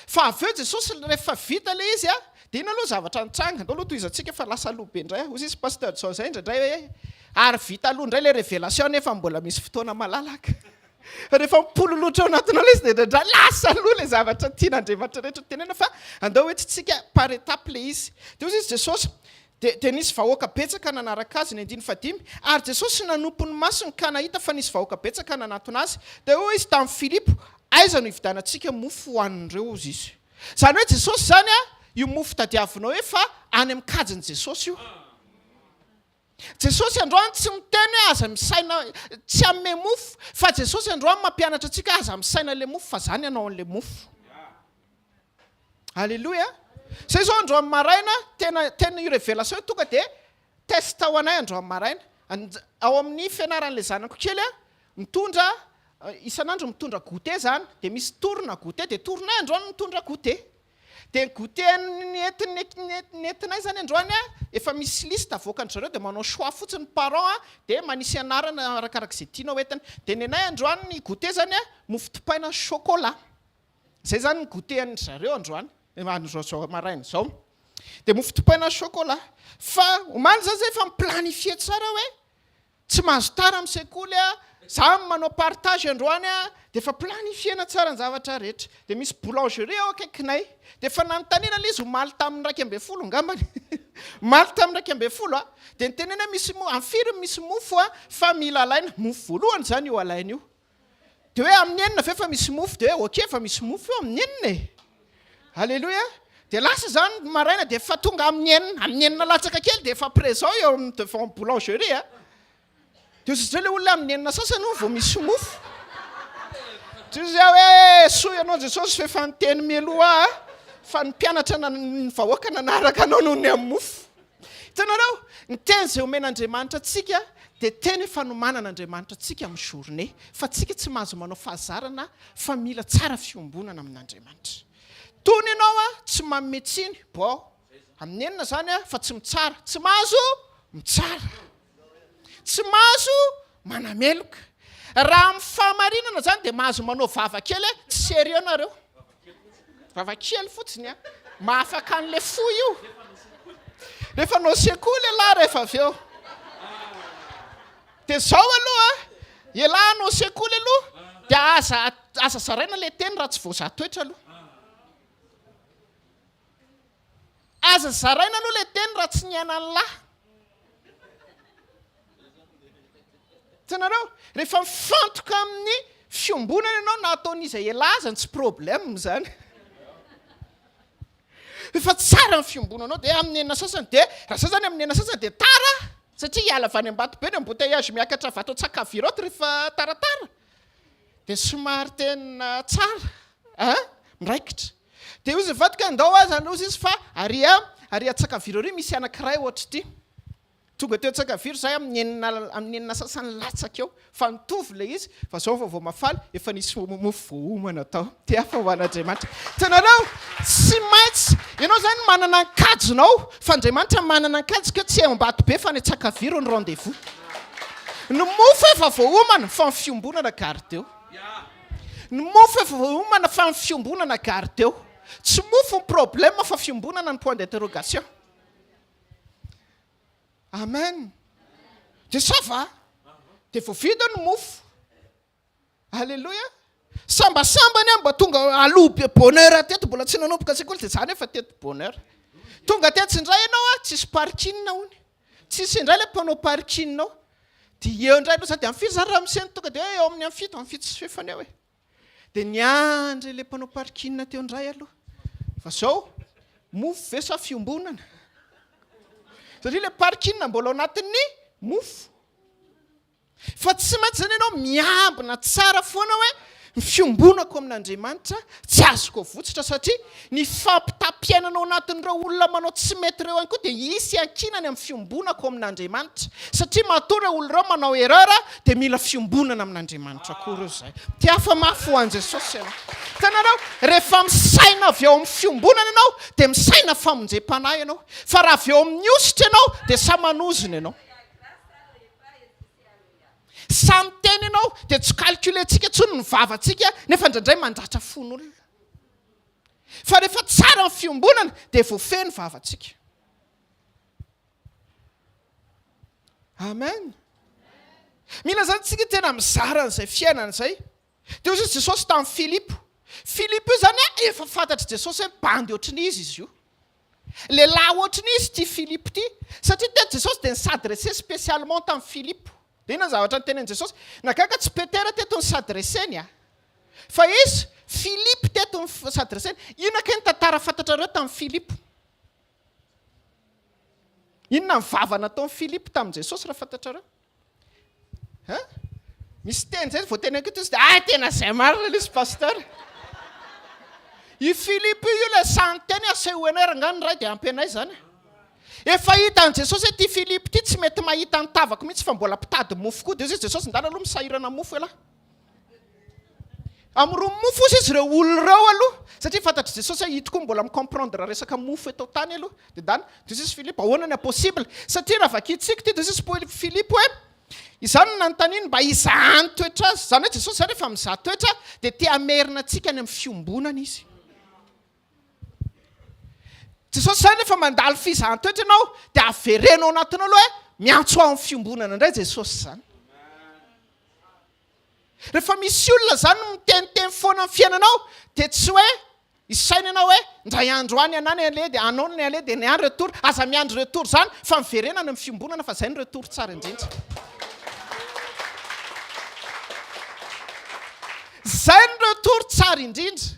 Fa avy eo Jesosy rehefa vita le izy dia iny aloha zavatra nitsanga. Andao aloha toizantsika fa lasa aloha be indray. Hozy izy pasteur Jean zay indray hoe ary vita aloha indray le révélation nefa mbola misy fotoana malalaka. Rehefa mipololotra ao anatinao le izy dia indray lasa aloha le zavatra tian'Andriamanitra rehetra tenena fa andao hoe tsitsika par étape le izy. Dia hozy izy Jesosy dia nisy vahoaka betsaka nanaraka azy ny 5 ary Jesosy nanompo ny masony ka nahita fa nisy vahoaka betsaka nanatona azy. Dia hoy izy tamin'ny Filipo, aiza no hividanantsika mofo hohanindreo ozy izy. Zany hoe Jesosy zany io mofo tadiavinao hoe fa any amin'ny kajin'i Jesosy io. Jesosy androany tsy miteny hoe aza misaina tsy amme mofo fa Jesosy androany mampianatra antsika aza misaina le mofo fa zany ianao an'le mofo. Halleluja. Zay zao androany maraina tena io révélation tonga dia testa ho anay androany maraina. Ao amin'ny fianaran'le zanako kely mitondra isan'andro mitondra goûter zany dia misy torona goûter dia toronay androany mitondra goûter. Dia goûter nentinay zany androany efa misy lista avoakan'ny zareo dia manao choix fotsiny parent dia manisy anarana arakarak'izay tianao entiny. Dia nenay androany ny goûter zany mofo dipaina chocolat. Zay zany ny goûter an'ny zareo androany zao maraina zao. Dia mofo dipaina chocolat. Fa omaly zany zay efa miplanifie tsara hoe tsy mahazo tara amin'ny sekoly za manao partage androany dia efa planifiena tsara ny zavatra rehetra. Dia misy boulangerie ao akaikinay. Dia efa nanontaniana ilay izy omaly tamin'ny 12 ngambany. Maly tamin'ny 12 dia nitenena misy amfiry misy mofo fa mila alaina. Mofo voalohany zany io alaina io. Dia hoe amin'ny enina ve fa misy mofo dia hoe okey fa misy mofo eo amin'ny enina. Halleluja. Dia lasa zany maraina dia efa tonga amin'ny enina latsaka kely dia efa présent eo devant boulangerie. Dia izy le olona amin'ny enina sasany vao misy mofo. Dia izy hoe soa ianao Jesosy fa efa niteny mialoha fa ny mpianatra ny vahoaka nanaraka anao noho ny amin'ny mofo. Hitanareo ny teny izay omen'Andriamanitra antsika dia teny efa nomanana Andriamanitra antsika amin'ny journée fa tsika tsy mahazo manao fahazarana fa mila tsara fiombonana amin'Andriamanitra. Tony ianao tsy manome tsiny bo amin'ny enina zany fa tsy mitsara tsy mahazo mitsara. Tsy mahazo manameloka. Raha amin'ny fahamarinana zany dia mahazo manao vavakely tsy sérieux nareo. Vavakely fotsiny mahafaka an'le fo io. Rehefa nao sekoly lahy rehefa avy eo. Dia zao aloha ialahy nao sekoly aloha dia aza zaraina le teny raha tsy voazatoetra aloha. Aza zaraina aloha le teny raha tsy niaina ny lahy. Tanareo rehefa mifantoka amin'ny fiombonana ianao na ataon'iza elazany tsy problème zany. Efa tsara ny fiombonanao dia amin'ny enina sasany dia raha sa zany amin'ny enina sasany dia tara satria hiala avy any ambato be ny embouteillage miakatra vato tsakaviroty rehefa taratara. Dia somary tena tsara miraikitra. Dia izy vatika andao azany ozy izy fa ary tsakaviro ry misy anankiray ohatra ity. Tonga teo tsakaviro zay amin'ny enina sasany latsaka eo fa nitovy le izy fa zao vao mafaly efa nisy mofo voahomana tao dia afa ho an'Andriamanitra. Tanareo tsy maintsy ianao zany manana ny kajinao fa Andriamanitra manana ny kajika tsy ambato be fa ny tsakaviro ny rendez-vous. Ny mofo efa voahomana fa ny fiombonana gardeo. Ny mofo efa voahomana fa ny fiombonana gardeo. Tsy mofo ny problème fa fiombonana ny point d'interrogation. Amen. Dia sava dia voavidy ny mofo. Halleluja. Sambasambany mba tonga aloha bonheur teto mbola tsy nanomboka sekoly dia zany efa teto bonheur. Tonga tetsy indray ianao tsisy parking hony. Tsisy indray le mpanao parking nao. Dia eo indray aloha zany dia am'firy zany raha miseny tonga dia eo amin'ny am'fito sy fefany eo. Dia niandry le mpanao parking teo indray aloha. Fa zao mofo ve sa fiombonana? Satria le parking mbola ao anatin'ny mofo. Fa tsy maintsy zany ianao miambina tsara foana hoe ny fiombonako amin'Andriamanitra tsy azoko votsitra satria ny fampitapiainana ao anatin'ireo olona manao tsy mety ireo ihany koa dia isy ankinany amin'ny fiombonako amin'Andriamanitra satria matoa ireo olona ireo manao erreur dia mila fiombonana amin'Andriamanitra koa ireo izay. Ty hafa mafy ho an'i Jesosy ianao. Hitanareo, rehefa misaina avy eo amin'ny fiombonana ianao dia misaina famonjem-panahy ianao. Fa raha avy eo amin'ny ositra ianao dia samanozina ianao. Samy teny ianao dia tsy calculentsika tsony ny vavantsika nefa indraindray mandratra fon'olona. Fa rehefa tsara ny fiombonana dia voafeny vavantsika. Amen. Mila zany tsika tena mizara n'izay fiainana izay. Dia hoy Jesosy tamin'ny Filipo. Filipo io zany efa fantatry Jesosy hoe bandy ohatrin'izy io. Lehilahy ohatrin'izy ity Filipo ity. Satria tety Jesosy dia s'adresser spécialement tamin'ny Filipo. Dia inona zavatra ny tenen'i Jesosy? Nagaga tsy Petera teto ny s'adresseny fa izy Filipo teto ny s'adresseny. Inona ke ny tantara fantatrareo tamin'ny Filipo? Inona ny vava nataon'ny Filipo tamin'i Jesosy raha fantatrareo? Misy teny zay vao teny ankoatra izy tena izay marina ilay izy pasteur. I Filipo io ilay santeny asehoanay rangany ray dia ampy anay zany. Efa hita an' Jesosy hoe ty Filipo ty tsy mety mahita ny tavako mihitsy fa mbola mpitady mofo koa dia izy Jesosy ndana aloha misahirana mofo elahy. Am'roa mofo izy ireo olona ireo aloha satria fantatry Jesosy hoe hitako mbola micomprendre resaka mofo eto tany aloha dia dana dia izy Filipo ahoana ny impossible satria raha vakitsika ty dia izy Filipo hoe izany nanontaniany mba hizaha ny toetra azy zany hoe Jesosy zany rehefa mizaha toetra dia te hamerina antsika any amin'ny fiombonana izy. Jesosy zany rehefa mandalo fizahan-toetra ianao dia averenao anatinao aloha hoe miantso ao amin'ny fiombonana indray Jesosy zany. Rehefa misy olona zany miteniteny foana amin'ny fiainanao dia tsy hoe isaina ianao hoe ndray andro any anany ale dia anao ny ale dia ny andro retour aza miandro retour zany fa miverenana amin'ny fiombonana fa izay ny retour tsara indrindra. Zay ny retour tsara indrindra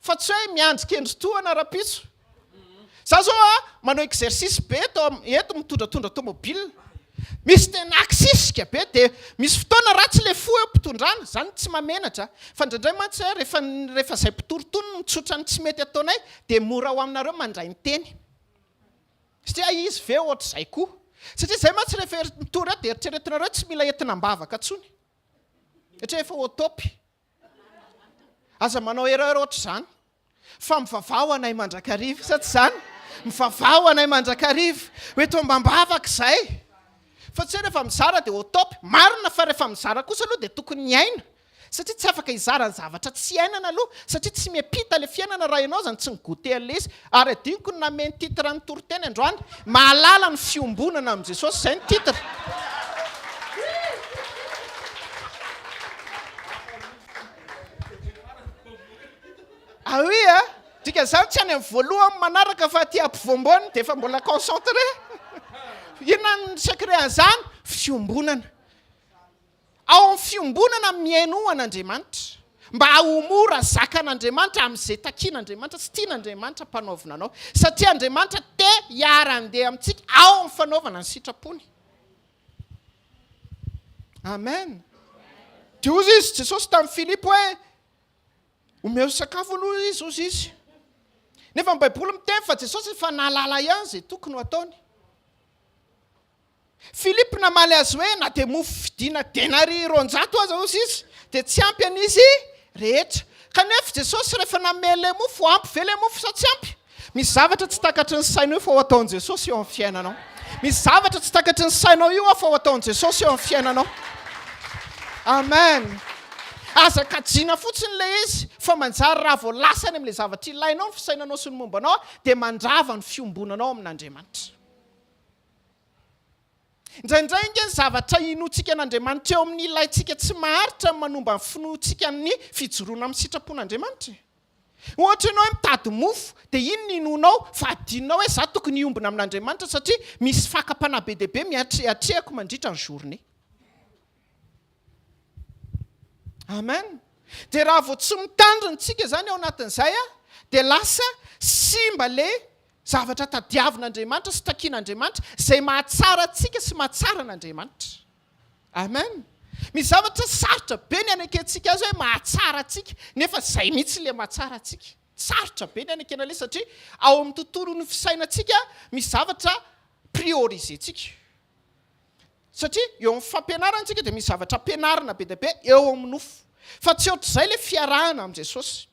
fa tsy hoe miandro kendro-toana rapitso. Za zao manao exercice be eto mitondratondra tomobile. Misy tena aksisika be dia misy fotoana ratsy le fo eo mpitondrana zany tsy mamenatra fa indraindray mantsy rehefa izay mpitorotony mitsotra ny tsy mety ataonay dia mora ho aminareo mandray ny teny satria izy ve ohatr'izay koa satria izay mantsy rehefa mitory dia eritreretinareo tsy mila entina mbavaka tsony satria efa otopy aza manao erreur ohatr'izany fa mivavao anay mandrakariva sa tsy zany mivavao anay mandrakariva hoe tomba mbavaka izay fa tsy hoe rehefa mizara dia otopy marina fa rehefa mizara kosa aloha dia tokony hiaina satria tsy afaka hizara ny zavatra tsy iainana aloha satria tsy miampita le fiainana raha ianao zany tsy migote an'le izy ary adiniko ny nameny titre ny toriteny androany mahalala ny fiombonana amin'i Jesosy izay ny titre. Oui dika zany tsy any amin'ny voalohany manaraka fa aty ampivoambony dia efa mbola concentré. Inona ny secret-an'izany? Fiombonana. Ao amin'ny fiombonana miaino an'Andriamanitra mba ahomora zakan'Andriamanitra amin'izay takian'Andriamanitra sy tian'Andriamanitra mpanaovina anao satria Andriamanitra te hiara-andeha amintsika ao amin'ny fanaovana ny sitrapony. Amen. Dia ozy izy Jesosy tamin'ny Filipo hoe omeo sakafo aloha izy ozy izy. Nefa ny Baiboly miteny fa Jesosy efa nahalala ihany izay tokony ho ataony. Filipo namaly azy hoe na dia mofo vidiana denari roanjato aza ozy izy dia tsy ampy an'izy rehetra. Kanefa Jesosy rehefa namely le mofo ampy ve le mofo sa tsy ampy? Misy zavatra tsy takatry ny sainao fa ho ataon'i Jesosy eo amin'ny fiainanao. Misy zavatra tsy takatry ny sainao io fa ho ataon'i Jesosy eo amin'ny fiainanao. Amen. Aza kajiana fotsiny le izy fa manjary raha vao lasany amin'ilay zavatra ilainao ny fisainanao sy ny mombanao dia mandrava ny fiombonanao amin'Andriamanitra. Indraindray inge ny zavatra inoantsika an'Andriamanitra eo amin'ny ilaintsika tsy maharitra manomba ny finoantsika ny fijoroana amin'ny sitrapon'Andriamanitra. Ohatra ianao hoe mitady mofo dia ino ny inonao fa adinonao hoe za tokony hiombona amin'Andriamanitra satria misy fakapana be dia be miatrehako mandritra ny journée. Amen. Dia raha vao tsy mitandrintsika zany ao anatin'izay dia lasa simba le zavatra tadiavin'Andriamanitra sy takian'Andriamanitra izay mahatsara antsika sy mahatsara an'Andriamanitra. Amen. Misy zavatra sarotra be ny anakentsika azy hoe mahatsara atsika nefa zay mihitsy le mahatsara atsika. Sarotra be ny anakena le satria ao amin'ny tontolon'ny fisainantsika misy zavatra priorisentsika. Satria eo amin'ny fampianarantsika dia misy zavatra ampianarana be dia be eo amin'ny nofo. Fa tsy ohatr'izay le fiarahana amin'i Jesosy.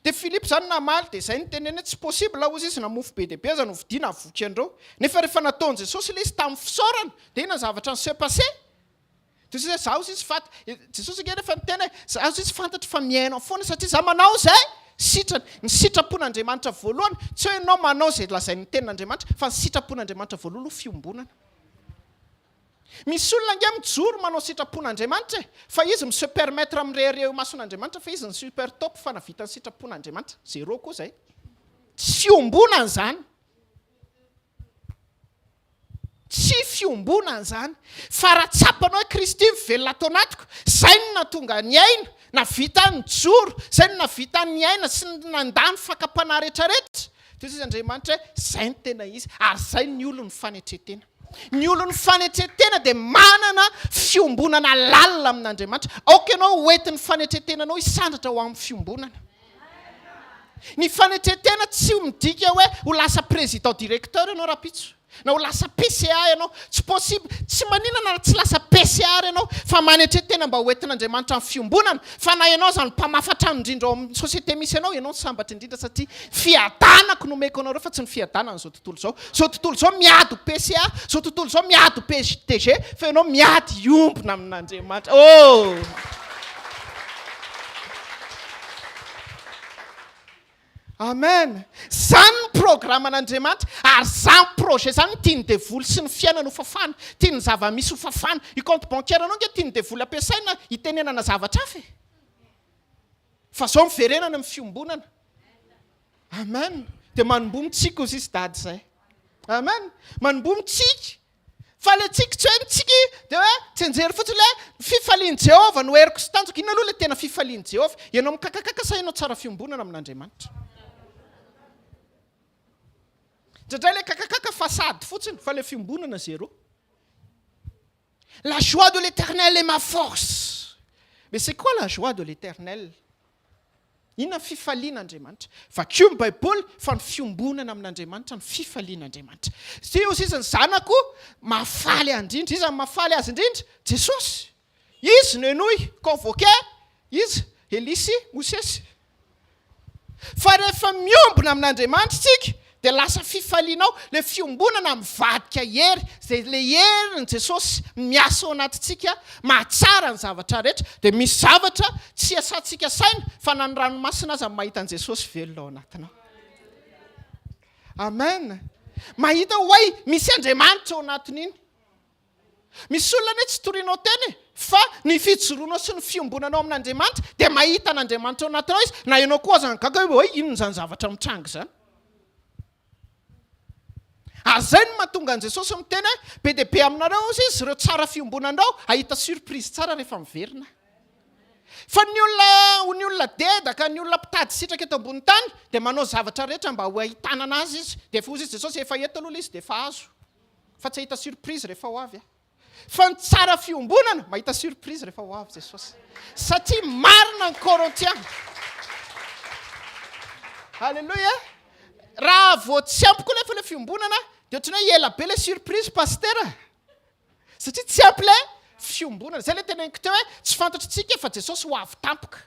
Dia Filipo zany namaly dia izay ny teneny tsy possible ozy izy namofo be dia be aza novidiana voky andreo. Nefa rehefa nataon'i Jesosy ilay izy tamin'ny fisaorana dia ina zavatra ny se passé. Dia hoe zaho izy fanta Jesosy ke rehefa niteny hoe zaho izy fantatra fa miaina foana satria zaho manao zay sitrany. Ny sitrapon'Andriamanitra voalohany tsy hoe ianao manao izay lazain'ny tenin'Andriamanitra fa ny sitrapon'Andriamanitra voalohany fiombonana. Misy olona nge mijoro manao sitrapon'Andriamanitra fa izy mi se permettre amin'ireo mason'Andriamanitra fa izy ny super top fa navita ny sitrapon'Andriamanitra. Zéro koa zay. Tsy fiombonana zany. Tsy fiombonana zany. Fa raha tsapanao Kristy mivelona tao anatiko, zay no nahatonga ny aina, navita ny joro, zay no navita ny aina sy nandany fakapana rehetrarehetra. Dia izy Andriamanitra hoe zay ny tena izy ary zay ny olon'ny fanetretena. Ny olon'ny fanetretena dia manana fiombonana lalina amin'Andriamanitra. Aoka ianao hoentin'ny fanetretenanao hisandratra ho amin'ny fiombonana. Ny fanetretena tsy midika hoe ho lasa président directeur ianao rapitso. Na ho lasa PCA ianao. Tsy possible. Tsy maninana tsy lasa PCA ianao fa manetretena mba hoentin'Andriamanitra amin'ny fiombonana. Fa na ianao zany mpamafatra indrindra ao amin'ny société misy ianao, ianao sambatra indrindra satria fiadanako no meko anareo fa tsy ny fiadanana izao tontolo izao. Izao tontolo izao miady PCA, izao tontolo izao miady PDG, fa ianao miady iombona amin'Andriamanitra. Oh! Amen. Zany programman'Andriamanitra ary zany projet zany tiany devoly sy ny fiainana ho fafana, tiany zava-misy ho fafana. I compte bancaire anao nge tiany devoly ampiasaina hitenenana zavatra hafa. Fa zao miverenana amin'ny fiombonana. Amen. Dia manombo mitsika ozy izy dady zay. Amen. Manombo mitsika. Fa le tsika tsy hoe mitsika dia hoe tsy anjery fotsiny le fifalian'i Jehovah no heriko sy tanjoko. Ina aloha le tena fifalian'i Jehovah. Ianao mikakakaka sa ianao tsara fiombonana amin'Andriamanitra. Dradray le kakakaka façade fotsiny fa le fiombonana zéro. La joie de l'Éternel est ma force. Mais c'est quoi la joie de l'Éternel? Ina fifalian'Andriamanitra. Fa kio Baiboly fa ny fiombonana amin'Andriamanitra ny fifalian'Andriamanitra. Sy izy ny zanako mahafaly andrindra. Izy mahafaly azy indrindra Jesosy. Izy nenoi convoqué, izy Elisy Mosesy. Fa rehefa miombona amin'Andriamanitra tsika dia lasa fifalianao. Le fiombonana mivadika hery. Zay le hery ny Jesosy miasa ao anatintsika mahatsara ny zavatra rehetra. Dia misy zavatra tsy asantsika saina fa na ny ranomasina aza mahita an'i Jesosy velona ao anatinao. Amen. Mahita hoe misy Andriamanitra ao anatin'iny. Misy olona ne tsy torianao teny fa ny fijoroanao sy ny fiombonanao amin'Andriamanitra dia mahita an'Andriamanitra ao anatinao izy. Na ianao koa aza gaga hoe inona zany zavatra mitranga zany. Ary zay no mahatonga an'i Jesosy miteny hoe be dia be aminareo ozy izy ireo tsara fiombonanao ahita surprise tsara rehefa miverina. Fa ny olona dedaka, ny olona mpitady sitraka eto ambony tany dia manao zavatra rehetra mba ho ahitana anazy izy. Dia efa ozy izy Jesosy efa eto aloha izy dia efa azo. Fa tsy ahita surprise rehefa ho avy. Fa ny tsara fiombonana mahita surprise rehefa ho avy Jesosy. Satria marina ny Korintiana. Halleluja. Raha vao tsy ampy koa lefa le fiombonana dia ohatrany hoe ela be le surprise pastera. Satria tsy ampy le fiombonana. Zay le teneniko teo hoe tsy fantatritsika fa Jesosy ho avy tampoka.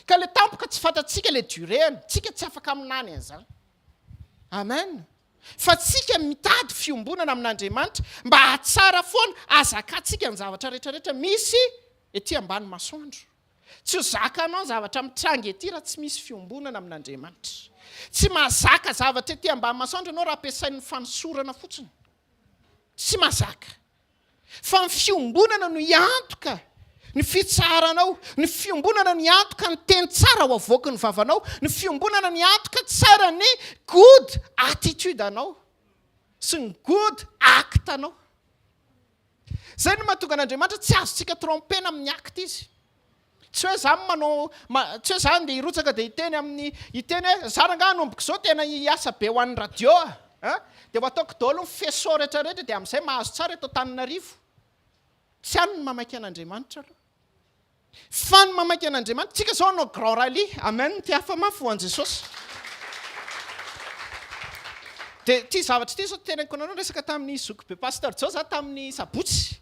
Ka le tampoka tsy fantatritsika le duréany. Tsika tsy afaka aminany an'izany. Amen. Fa tsika mitady fiombonana amin'Andriamanitra mba hatsara foana azakatsika ny zavatra rehetrarehetra misy ety ambany masoandro. Tsy ho zaka anao zavatra mitranga ety raha tsy misy fiombonana amin'Andriamanitra. Tsy mahazaka zavatra ety ambany masoandro ianao raha ampiasain'ny fanosorana fotsiny. Tsy mahazaka. Fa ny fiombonana no hiantoka ny fitsaranao, ny fiombonana ny antoka ny teny tsara ho avoaka ny vavanao, ny fiombonana ny antoka tsara ny good attitude anao sy ny good acte anao. Zay no mahatonga an'Andriamanitra tsy azontsika trompena amin'ny acte izy. Tsy hoe zany manao tsy hoe zany dia hirotsaka dia hiteny hoe zany anga nomboko izao tena hiasa be ho an'ny radio dia ho ataoko daholo ny faisceau rehetrarehetra dia amin'izay mahazo tsara eto Antananarivo. tsy any ny mamaky an'Andriamanitra aloha. Fa ny mamaky an'Andriamanitra, tsika zao anao grand rally, amen, ty hafa mafy ho an' Jesosy. Dia ty zavatra ty zao teneniko anareo resaka tamin'ny zoky be pasteur Jao za tamin'ny sabotsy.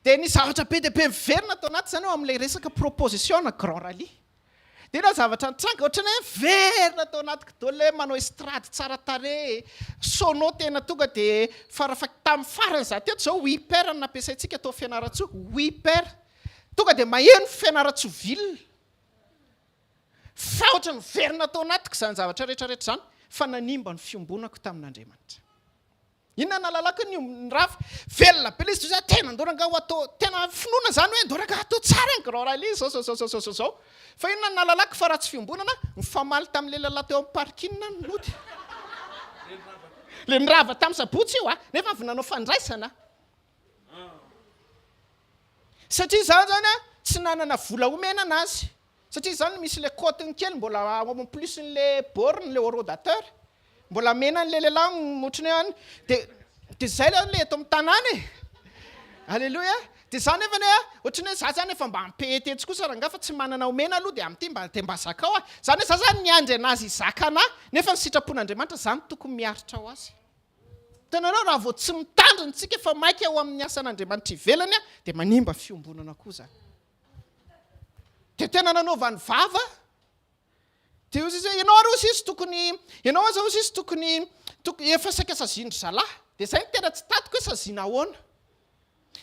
Dia ny zavatra be dia be miverina tao anaty zany eo amin'ilay resaka proposition na grand rally. Dia na zavatra nitranga ohatrany hoe verina tao anaty kidôle manao estrady tsara tarehy, sono tena tonga dia tamin'ny farany za teto zao 8 paires no nampiasaintsika tao fianaratsoa, 8 paires. Tonga dia maheno fianaratsoa ville. Fa ohatrany verina tao anatiko zany zavatra rehetrarehetra zany, fa nanimba ny fiombonako tamin'Andriamanitra. Inona nalalaka ny rava velona be izy za tena ndoranga ho atao tena finoana zany hoe ndoranga atao tsara ny grand rally zao. Fa inona nalalaka fa raha tsy fiombonana ny famaly tamin'ilay lalahy teo amin'ny parking ny lody. Le nirava tamin'ny sabotsy io nefa avy nanao fandraisana. Satria zany tsy nanana vola omena anazy. Satria zany misy le côte kely mbola en plus le borne le rodateur. Mbola mena ny lehilahy ohatrany hoe any dia zay le eto amin'ny tanàna e. Alleluia. Dia zany nefa ne ohatrany hoe za zany efa mba ampehitetsy kosa raha ngafa tsy manana omena aloha dia amin'ity mba zaka ao zany hoe za zany miandry anazy zakana nefa ny sitrapon'Andriamanitra zany tokony miaritra ho azy. Tanareo raha vao tsy mitandrina tsika fa maika ao amin'ny asan'Andriamanitra ivelany dia manimba fiombonana koa zany. Dia tena nanaova ny vava. Dia ozy izy ianao ary ozy izy tokony efa saika sazindry zalahy. Dia zay ny tena tsy tatiko hoe saziana ahoana.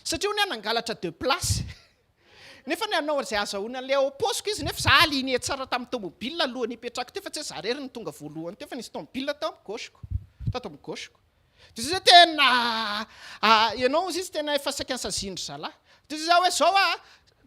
Satria ho ny nangalatra 2 place. Nefa ny anao izay azahoana an'ilay ao am-paosiko izy nefa za aline tsara tamin'ny tômôbilina alohany hipetrako teo fa tsy hoe za rery ny tonga voalohany teo fa nisy tômôbilina tao amin'ny gaucheko. Tato amin'ny gaucheko. Dia zay tena ianao izy tena efa saika sazindry zalahy. Dia za hoe zao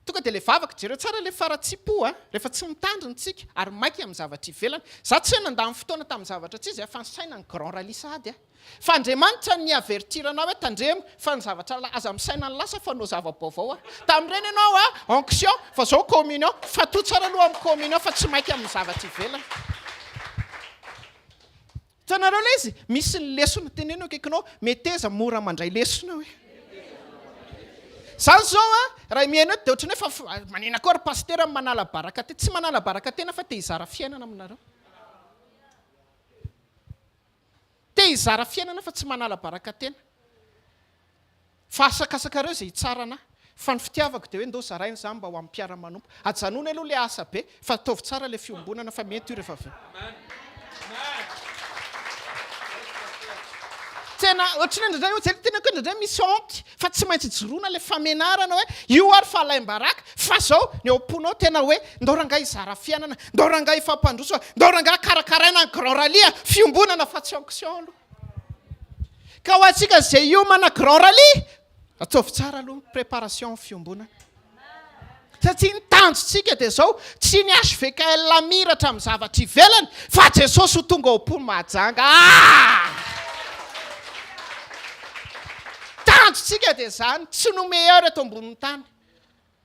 tonga dia le vavaka jereo tsara le faratsipo rehefa tsy mitandrina tsika ary maika amin'ny zavatra ivelany. Za tsy hoe nandamy fotoana tamin'ny zavatra tsy izy fa ny saina ny grand rally sady fa Andriamanitra ny avertirana hoe tandremo fa ny zavatra aza amin'ny saina ny lasa fa nao zava-baovao tamin'ireny ianao onction fa zao communion fa to tsara aloha amin'ny communion fa tsy maika amin'ny zavatra ivelany. Tanareo le izy misy ny lesona teneno akaikinao meteza mora mandray lesona hoe. Zany zao raha mihaino dia ohatrany hoe fa manina koa ry pasteur manala baraka tena tsy manala baraka tena fa te hizara fiainana aminareo. Te hizara fiainana fa tsy manala baraka tena. Fa asakasaka reo izay hitsarana. Fa ny fitiavako dia hoe ndao zaraina zany mba ho amin'ny mpiara-manompo. Ajanona aloha le asa be fa ataovy tsara le fiombonana fa mety io rehefa avy. Tena ohatrany indray zay tena koa indray misy honte fa tsy maintsy joroana le famenarana hoe io ary fa alaim-baraka fa zao ny ao am-ponao tena hoe ndao rangahy hizara fiainana, ndao rangahy hifampandroso, ndao rangahy karakaraina ny grand rally fiombonana fa tsy onction aloha. Ka ho antsika izay hiomana grand rally ataovy tsara aloha préparation fiombonana. Satria ny tanjontsika dia zao tsy ny hvkl-mission hatramin'ny zavatra ivelany fa Jesosy ho tonga ao am-pony mahajanga. Tanjontsika dia zany tsy no meilleur eto ambonin'ny tany.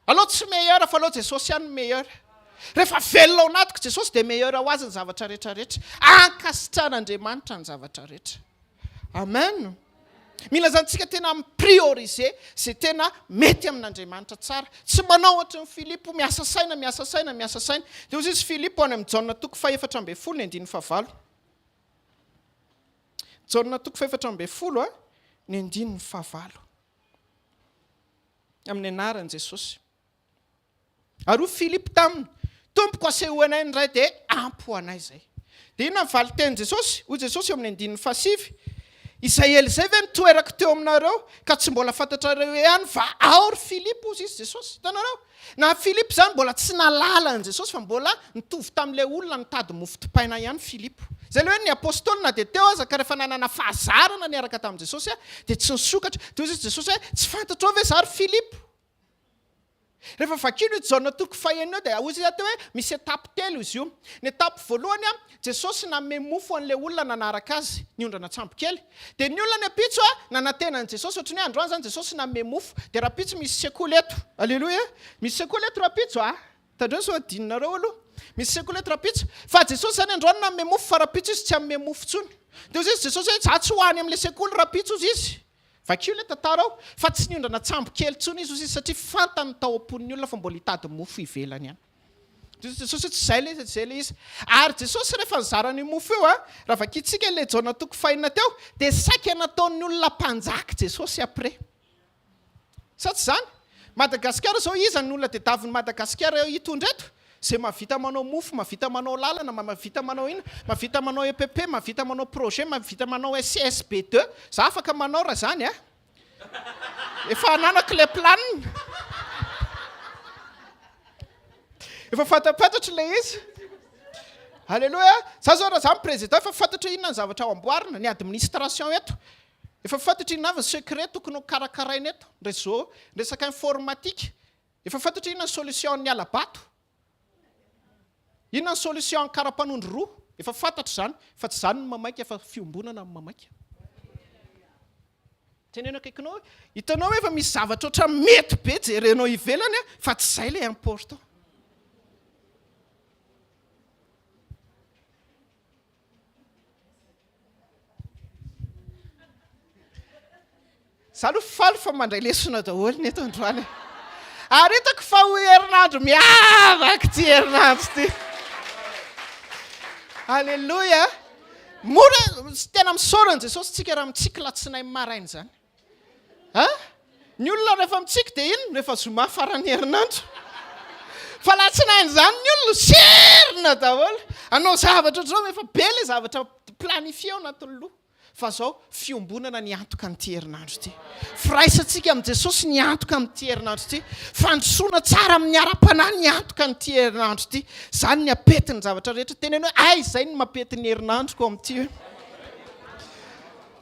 Aloha tsy meilleur fa aloha Jesosy ihany meilleur. Rehefa velona ao anatiko Jesosy dia meilleur ho azy ny zavatra rehetrarehetra. Ankasitran'Andriamanitra ny zavatra rehetra. Amen. Mila zantsika tena prioriser izay tena mety amin'Andriamanitra tsara. Tsy manao ohatra ny Filipo miasa saina. Dia ozy izy Filipo any amin'ny Jaona toko 4:9. Jaona toko 4:9 ny 9. Amin'ny anaran'i Jesosy. Ary Filipo taminy tompoko asehoanay ny ray dia ampy ho anay izay. Dia inona ny valiteny Jesosy? Hoy Jesosy eo amin'ny 9:7. Izay ely izay ve nitoerako teo aminareo ka tsy mbola fantatrareo ihany fa ao ry Filipo ozy izy Jesosy. Hitanareo? Na Filipo zany mbola tsy nalala ny Jesosy fa mbola nitovy tamin'ilay olona nitady mofo dipaina ihany Filipo. Zay le hoe ny apôstôly na dia teo aza ka rehefa nanana fahazarana niaraka tamin'i Jesosy dia tsy nisokatra. Dia ozy Jesosy hoe tsy fantatrao ve za ry Filipo? Rehefa vakino io Jaona toko 5 dia ozy teo hoe misy etape telo izy io. Ny etape voalohany Jesosy nanome mofo an'ilay olona nanaraka azy niondrana tsambo kely. Dia ny olona ny apitso nanantenan'i Jesosy ohatrany hoe androany zany Jesosy nanome mofo. Dia raha apitso misy sekoly eto. Alleluia. Misy sekoly eto raha apitso tandreo so adinonareo aloha. Misy sekoly eto raha apitso. Fa Jesosy zany androany nanome mofo fa raha apitso izy tsy hanome mofo tsony. Dia ozy izy Jesosy hoe za tsy hoany amin'ilay sekoly raha apitso izy. vakio le tantara ao fa tsy niondrana tsambo kely tsony izy satria fantany tao am-pon'ny olona fa mbola hitady mofo ivelany ihany. Jesosy tsy zay le izy. Ary Jesosy rehefa nizarany mofo eo raha vakitsika le jaona toko fahina teo dia saika nataon'ny olona mpanjaka Jesosy après. Sa tsy zany? Madagasikara zao iza ny olona dia daviny Madagasikara hitondra eto zay mavita manao mofo, mavita manao lalana, mavita manao ina, mavita manao EPP, mavita manao projet, mavita manao SSB2, za afaka manao raha zany efa ananako le planiny. Efa fantapatatra le izy. Alléluia. Za zao raha za président efa fantatra inona ny zavatra ao amboarina, ny administration eto. Efa fantatra inona avy secret tokony ho karakaraina eto. Réseau, resaka informatique. Efa fantatra inona ny solution ny alabato. Inona ny solution karapanondro roa. Efa fantatra zany, fa tsy zany ny mamaika efa fiombonana amin'ny mamaika. Teneno akaikinao, hitanao efa misy zavatra oatra mety be jerenao ivelany fa tsy zay le important. Za aloha faly fa mandray lesona daholo ny eto androany. Ary hitako fa ho herinandro miavaka ty herinandro ty. Alléluia. Mora tena misaorana Jesosy tsika raha mitsika latsinainy maraina zany. Ny olona rehefa mitsika dia ino? Rehefa zoma farany herinandro. Fa latsinainy zany ny olona serina daholo. Anao zavatra ohatr'izao efa be le zavatra planifie ao anatin'ny loha. Fa zao fiombonana ny antoka amin'ity herinandro ity. Firaisantsika amin'i Jesosy ny antoka amin'ity herinandro ity. Fandrosoana tsara amin'ny ara-panahy ny antoka amin'ity herinandro ity. Zany ny apetiny zavatra rehetra teneno hoe izay ny mapetiny herinandroko amin'ity.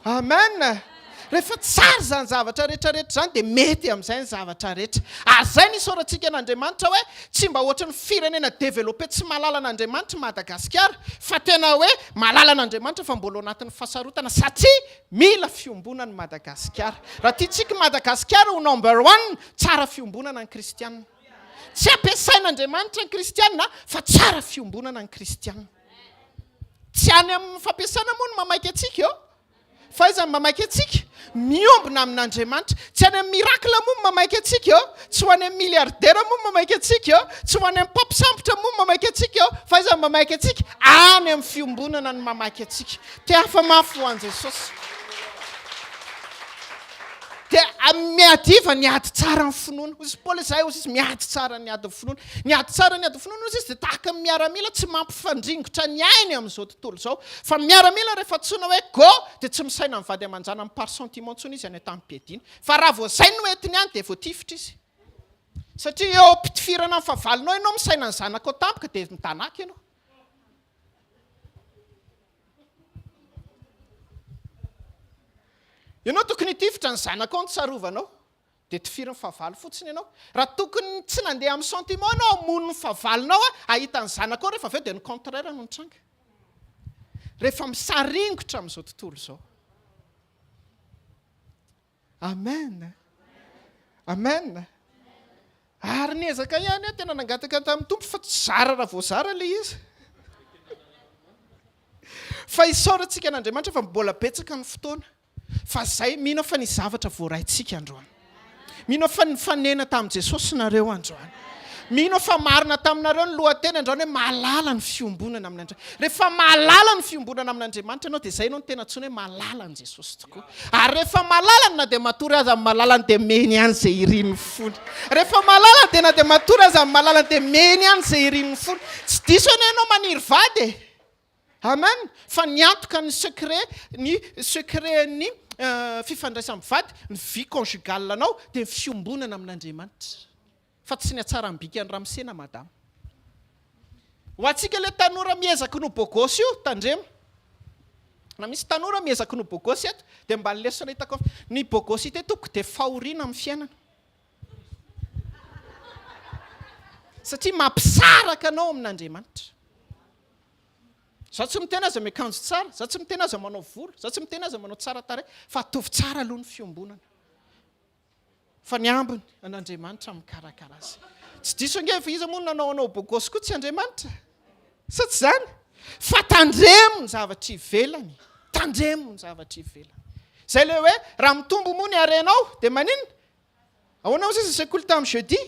Amen. Rehefa tsara zany zavatra rehetrarehetra zany dia mety amin'izay ny zavatra rehetra. Ary zay ny sorantsika n'Andriamanitra hoe tsy mba ohatry ny firenena développé tsy mahalala n'Andriamanitra Madagasikara fa tena hoe mahalala n'Andriamanitra fa mbola anatin'ny fasarotana satria mila fiombonana Madagasikara. Raha tiantsika Madagasikara ho number 1 tsara fiombonana ny kristianina. Tsy ampiasain'Andriamanitra ny kristianina fa tsara fiombonana ny kristianina. Tsy any amin'ny fampiasana moa no mamaika antsika eo. Fa iza mamaika antsika miombona amin'Andriamanitra. Tsy any amin'ny miracle moa mamaika antsika eo. Tsy ho any amin'ny milliardaire moa mamaika antsika eo. Tsy ho any amin'ny mpampisambotra moa mamaika antsika eo. Fa iza mamaika antsika any amin'ny fiombonana ny mamaika antsika. Te hafa mafy ho an Jesosy. Dia miadiva ny ady tsara ny finoana. Izy Paoly izay izy miady tsara ny ady finoana. Ny ady tsara ny ady finoana izy dia tahaka ny miaramila tsy mampifandringotra ny ainy amin'izao tontolo izao. Fa miaramila rehefa tsoina hoe go dia tsy misaina mivady aman-jana amin'ny par sentiment ntsony izy any tam-piadiana. Fa raha vao zay no entiny any dia voatifitra izy. Satria eo ampitifirana amin'ny favalinao ianao misaina ny zanako tampoka dia mitanaka ianao. Ianao tokony hitifitra ny zanako ao ny tsarovanao dia tifirany favalo fotsiny ianao. Raha tokony tsy nandeha amin'ny sentiment anao hamono ny favalinao ahita ny zanako ao rehefa aveo dia ny contraire no mitranga. Rehefa misaringotra amin'izao tontolo izao. Amen. Amen. Ary niezaka ihany tena nangataka tamin'ny tompo fa tsy zara raha voazara le izy. Fa isaorantsika n'Andriamanitra fa mbola betsaka ny fotoana. Fa zay mino fa ny zavatra voaraintsika androany. Mino fa ny fanena tamin'i Jesosy nareo androany. Mino fa marina taminareo ny lohateny androany hoe mahalala ny fiombonana amin'Andriamanitra. Rehefa mahalala ny fiombonana amin'Andriamanitra ianao dia zay ianao no tena antsoina hoe mahalala ny Jesosy tokoa. Ary rehefa mahalala na dia matory aza amin'ny mahalala dia meny ihany izay irin'ny fony. Rehefa mahalala dia na dia matory aza amin'ny mahalala dia meny ihany izay irin'ny fony. Tsy diso ane ianao maniry vady. Amen. Fa niantoka ny secret ny fifandraisana mivady ny vie conjugale anao dia fiombonana amin'Andriamanitra. Fa tsy ny atsara ambika ny ramosena madama. Ho antsika ilay tanora miezaka no bogosy io tandremo. Na misy tanora miezaka no bogosy eto dia mba ny lesona hitako ny bogosy ity toko dia fahoriana amin'ny fiainana. Satria mampisaraka anao amin'Andriamanitra. Za tsy mitena aza miakanjo tsara, za tsy mitena aza manao volo, za tsy mitena aza manao tsara tarehy, fa atovy tsara aloha ny fiombonana. Fa ny ambiny an'Andriamanitra mikarakara azy. Tsy diso ange fa iza moa nanao bogosy koa tsy Andriamanitra. Sa tsy zany? Fa tandremo ny zavatra ivelany. Tandremo ny zavatra ivelany. zay le hoe raha mitombo moa ny arenao dia maninona ahoana ozy izy sekoly tamin'ny jeudi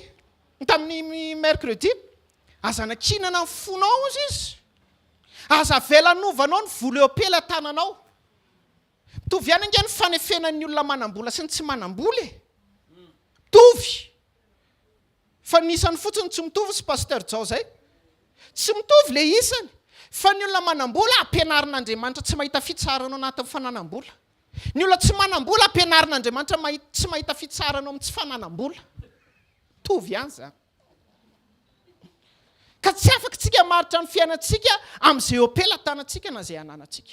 tamin'ny mercredi aza nakinana ny fonao ozy izy aza velanovanao ny vola eo apela tananao mitovy ihany ange ny fanefenan'ny olona manam-bola sy ny tsy manam-bola mitovy fa ny isany fotsiny tsy mitovy sy pasteur jao zay tsy mitovy le isany fa ny olona manam-bola ampianarin'Andriamanitra tsy mahita fitsarana anatin'ny fananam-bola ny olona tsy manam-bola ampianarin'Andriamanitra tsy mahita fitsarana amin'ny tsy fananam-bola mitovy ihany zany ka tsy afaka tsika maritra ny fiainantsika amin'izay eo apela tanantsika na izay ananantsika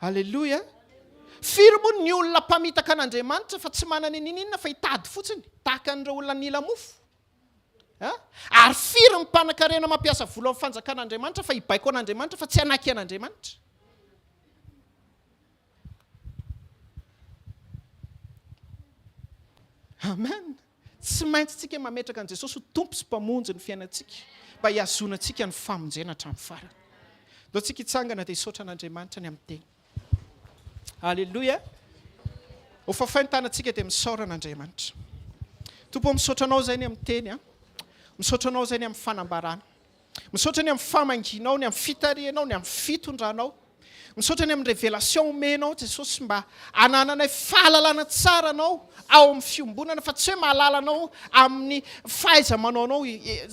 halleloia firy moa ny olona mpamitaka an'Andriamanitra fa tsy manana ninina fa hitady fotsiny tahaka an'ireo olona nila mofo ary firy ny mpanan-karena mampiasa vola amin'ny fanjakan'Andriamanitra fa hibaiko an'Andriamanitra fa tsy hanaky an'Andriamanitra amen tsy maintsy tsika mametraka an' Jesosy ho tompo sy mpamonjy ny fiainantsika mba hiazona antsika ny famonjena hatramin'ny farany dao tsika hitsangana dia hisaotra an'Andriamanitra ny amin'ny teny halleloia ho fafaintanantsika dia misaora an'Andriamanitra tompo misaotranao zay ny amin'ny teny misaotranao zay ny amin'ny fanambarana misaotra ny amin'ny famanginao ny amin'ny fitarianao ny amin'ny fitondranao misaotra ny amin'ny révélation omenao Jesosy mba anananay fahalalana tsara anao ao amin'ny fiombonana fa tsy hoe mahalala anao amin'ny fahaiza-manaonao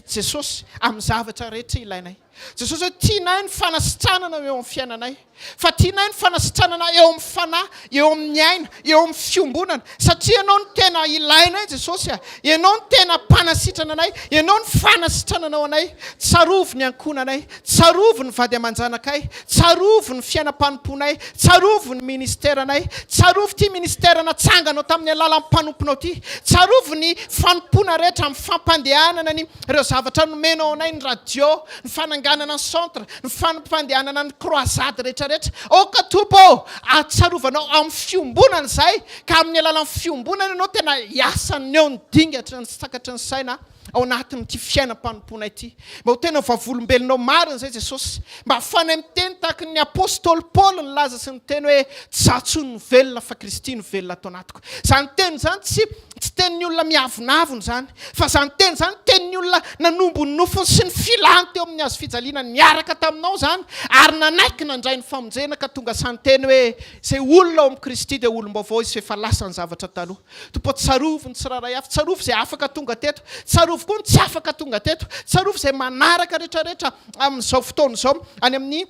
Jesosy amin'ny zavatra rehetra ilainay Jesosy hoe tianay ny fanasitranana eo amin'ny fiainanay fa tianay ny fanasitranana eo amin'ny fanahy eo amin'ny aina eo amin'ny fiombonana satria ianao ny tena ilainay Jesosy ianao ny tena mpanasitrana anay ianao ny fanasitrananao anay tsarovo ny ankonanay tsarovo ny vady aman-janakay tsarovo ny fiainam-panomponay tsarovo ny ministeranay tsarovo ty ministera natsanganao tamin'ny alalan'ny mpanomponao ty tsarovo ny fanompona rehetra amin'ny fampandehanana ny ireo zavatra nomenao anay ny radio ny fananganana ny centre ny fampandehanana ny croisade rehetrarehetra oka tompo atsarovanao amin'ny fiombonana izay ka amin'ny alalan'ny fiombonana ianao tena hiasany eo ny dingatra ny sakatra ny saina ao anatin'ity fiainam-panomponay ity mba ho tena vavolombelonao marina izay Jesosy mba fanay miteny tahaka ny apôstôly Paoly ny laza sy ny teny hoe tsatso ny velona fa Kristy ny velona atao anatiko izany teny izany tsy tenin'ny olona miavonavony izany fa izany teny izany tenin'ny olona nanombo ny nofony sy ny filany teo amin'ny hazo fijaliana niaraka taminao izany ary nanaiky nandray ny famonjena ka tonga sany teny hoe izay olona ao amin'ny Kristy dia olom-baovao izy fa efa lasa ny zavatra taloha tompo tsarovo ny tsiraray hafa tsarovo izay afaka tonga teto tsarovo koa ny tsy afaka tonga teto tsarovo izay manaraka rehetrarehetra amin'izao fotoana izao any amin'ny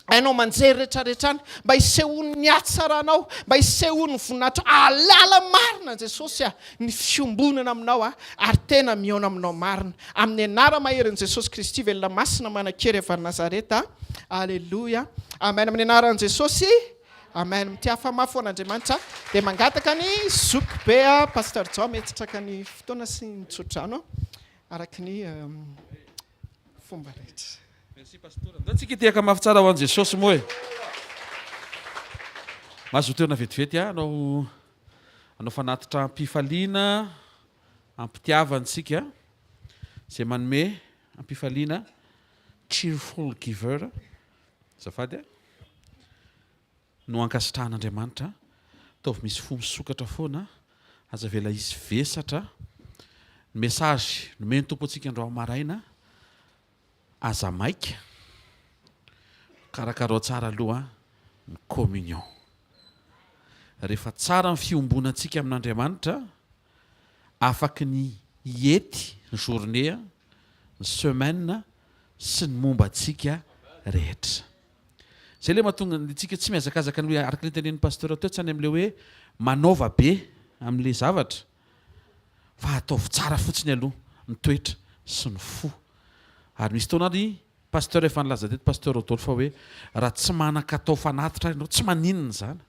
hainao manjery rehetrarehetra any mba hisehoany ny atsaranao mba hisehoany voninahitra alala marina Jesosy ny fiombonana aminao ary tena mihaona aminao marina amin'ny anara maherin'i Jesosy Kristy velona masina manan-kery avy Nazareta alleluia amen amin'ny anaran'i Jesosy amen mitia famafo an'Andriamanitra dia mangataka ny zoky be pasteur Jao metsitraka ny fotoana sy ny tsodrano araka ny fomba rehetra merci pasteur ndao tsika tiaka mafy tsara ho an'i Jesosy moa e mazotoana vetivety anao fanatitra ampifaliana ampitiavantsika izay manome ampifaliana cheerful giver zafady no ankasitrahan'Andriamanitra taovy misy fo misokatra foana aza vela izy vesatra ny message nomeny tompo antsika andro maraina aza maika karakarao tsara aloha ny communion rehefa tsara ny fiombonantsika amin'Andriamanitra afaky ny hiety ny journée ny semaine sy ny momba antsika rehetra zay le mahatonga ntsika tsy miazakazaka ny hoe araka ny tenen'ny pasteur teo tsy any amin'le hoe manaova be amin'le zavatra fa ataovy tsara fotsiny aloha ny toetra sy ny fo ary misy taona ny pasteur efa nilaza teto pasteur Rodolphe fa hoe raha tsy manan-katao fanatitra ianao tsy maninona zany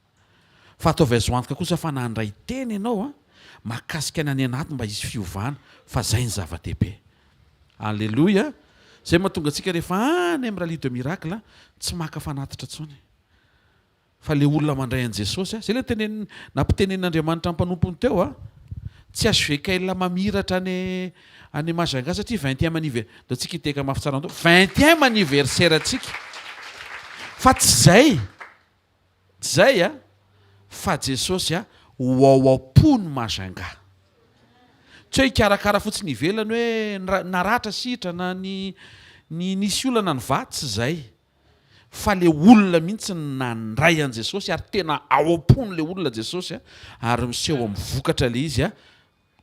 fa ataovy azo antoka kosa fa nandray teny ianao mahakasika ny any anaty mba izy fiovana fa zay ny zava-dehibe alleluia zay mahatonga antsika rehefa any amin'ny rallye de miracle tsy maka fanatitra tsony fa le olona mandray an' Jesosy zay le teneny nampitenen'Andriamanitra ampanompony teo tsy hvkl mamiratra any Majunga satria 20e anniversaire do tsika iteka mafy tsara 20e anniversaire atsika fa tsy zay a fa Jesosy a hoaoam-pony mazanga tsy hoe ikarakara fotsiny ivelany hoe naratra sitra na ny nisy olana ny vatsy zay fa le olona mihitsy nandray an Jesosy ary tena ao am-pony le olona Jesosy ary miseho am'vokatra le izy a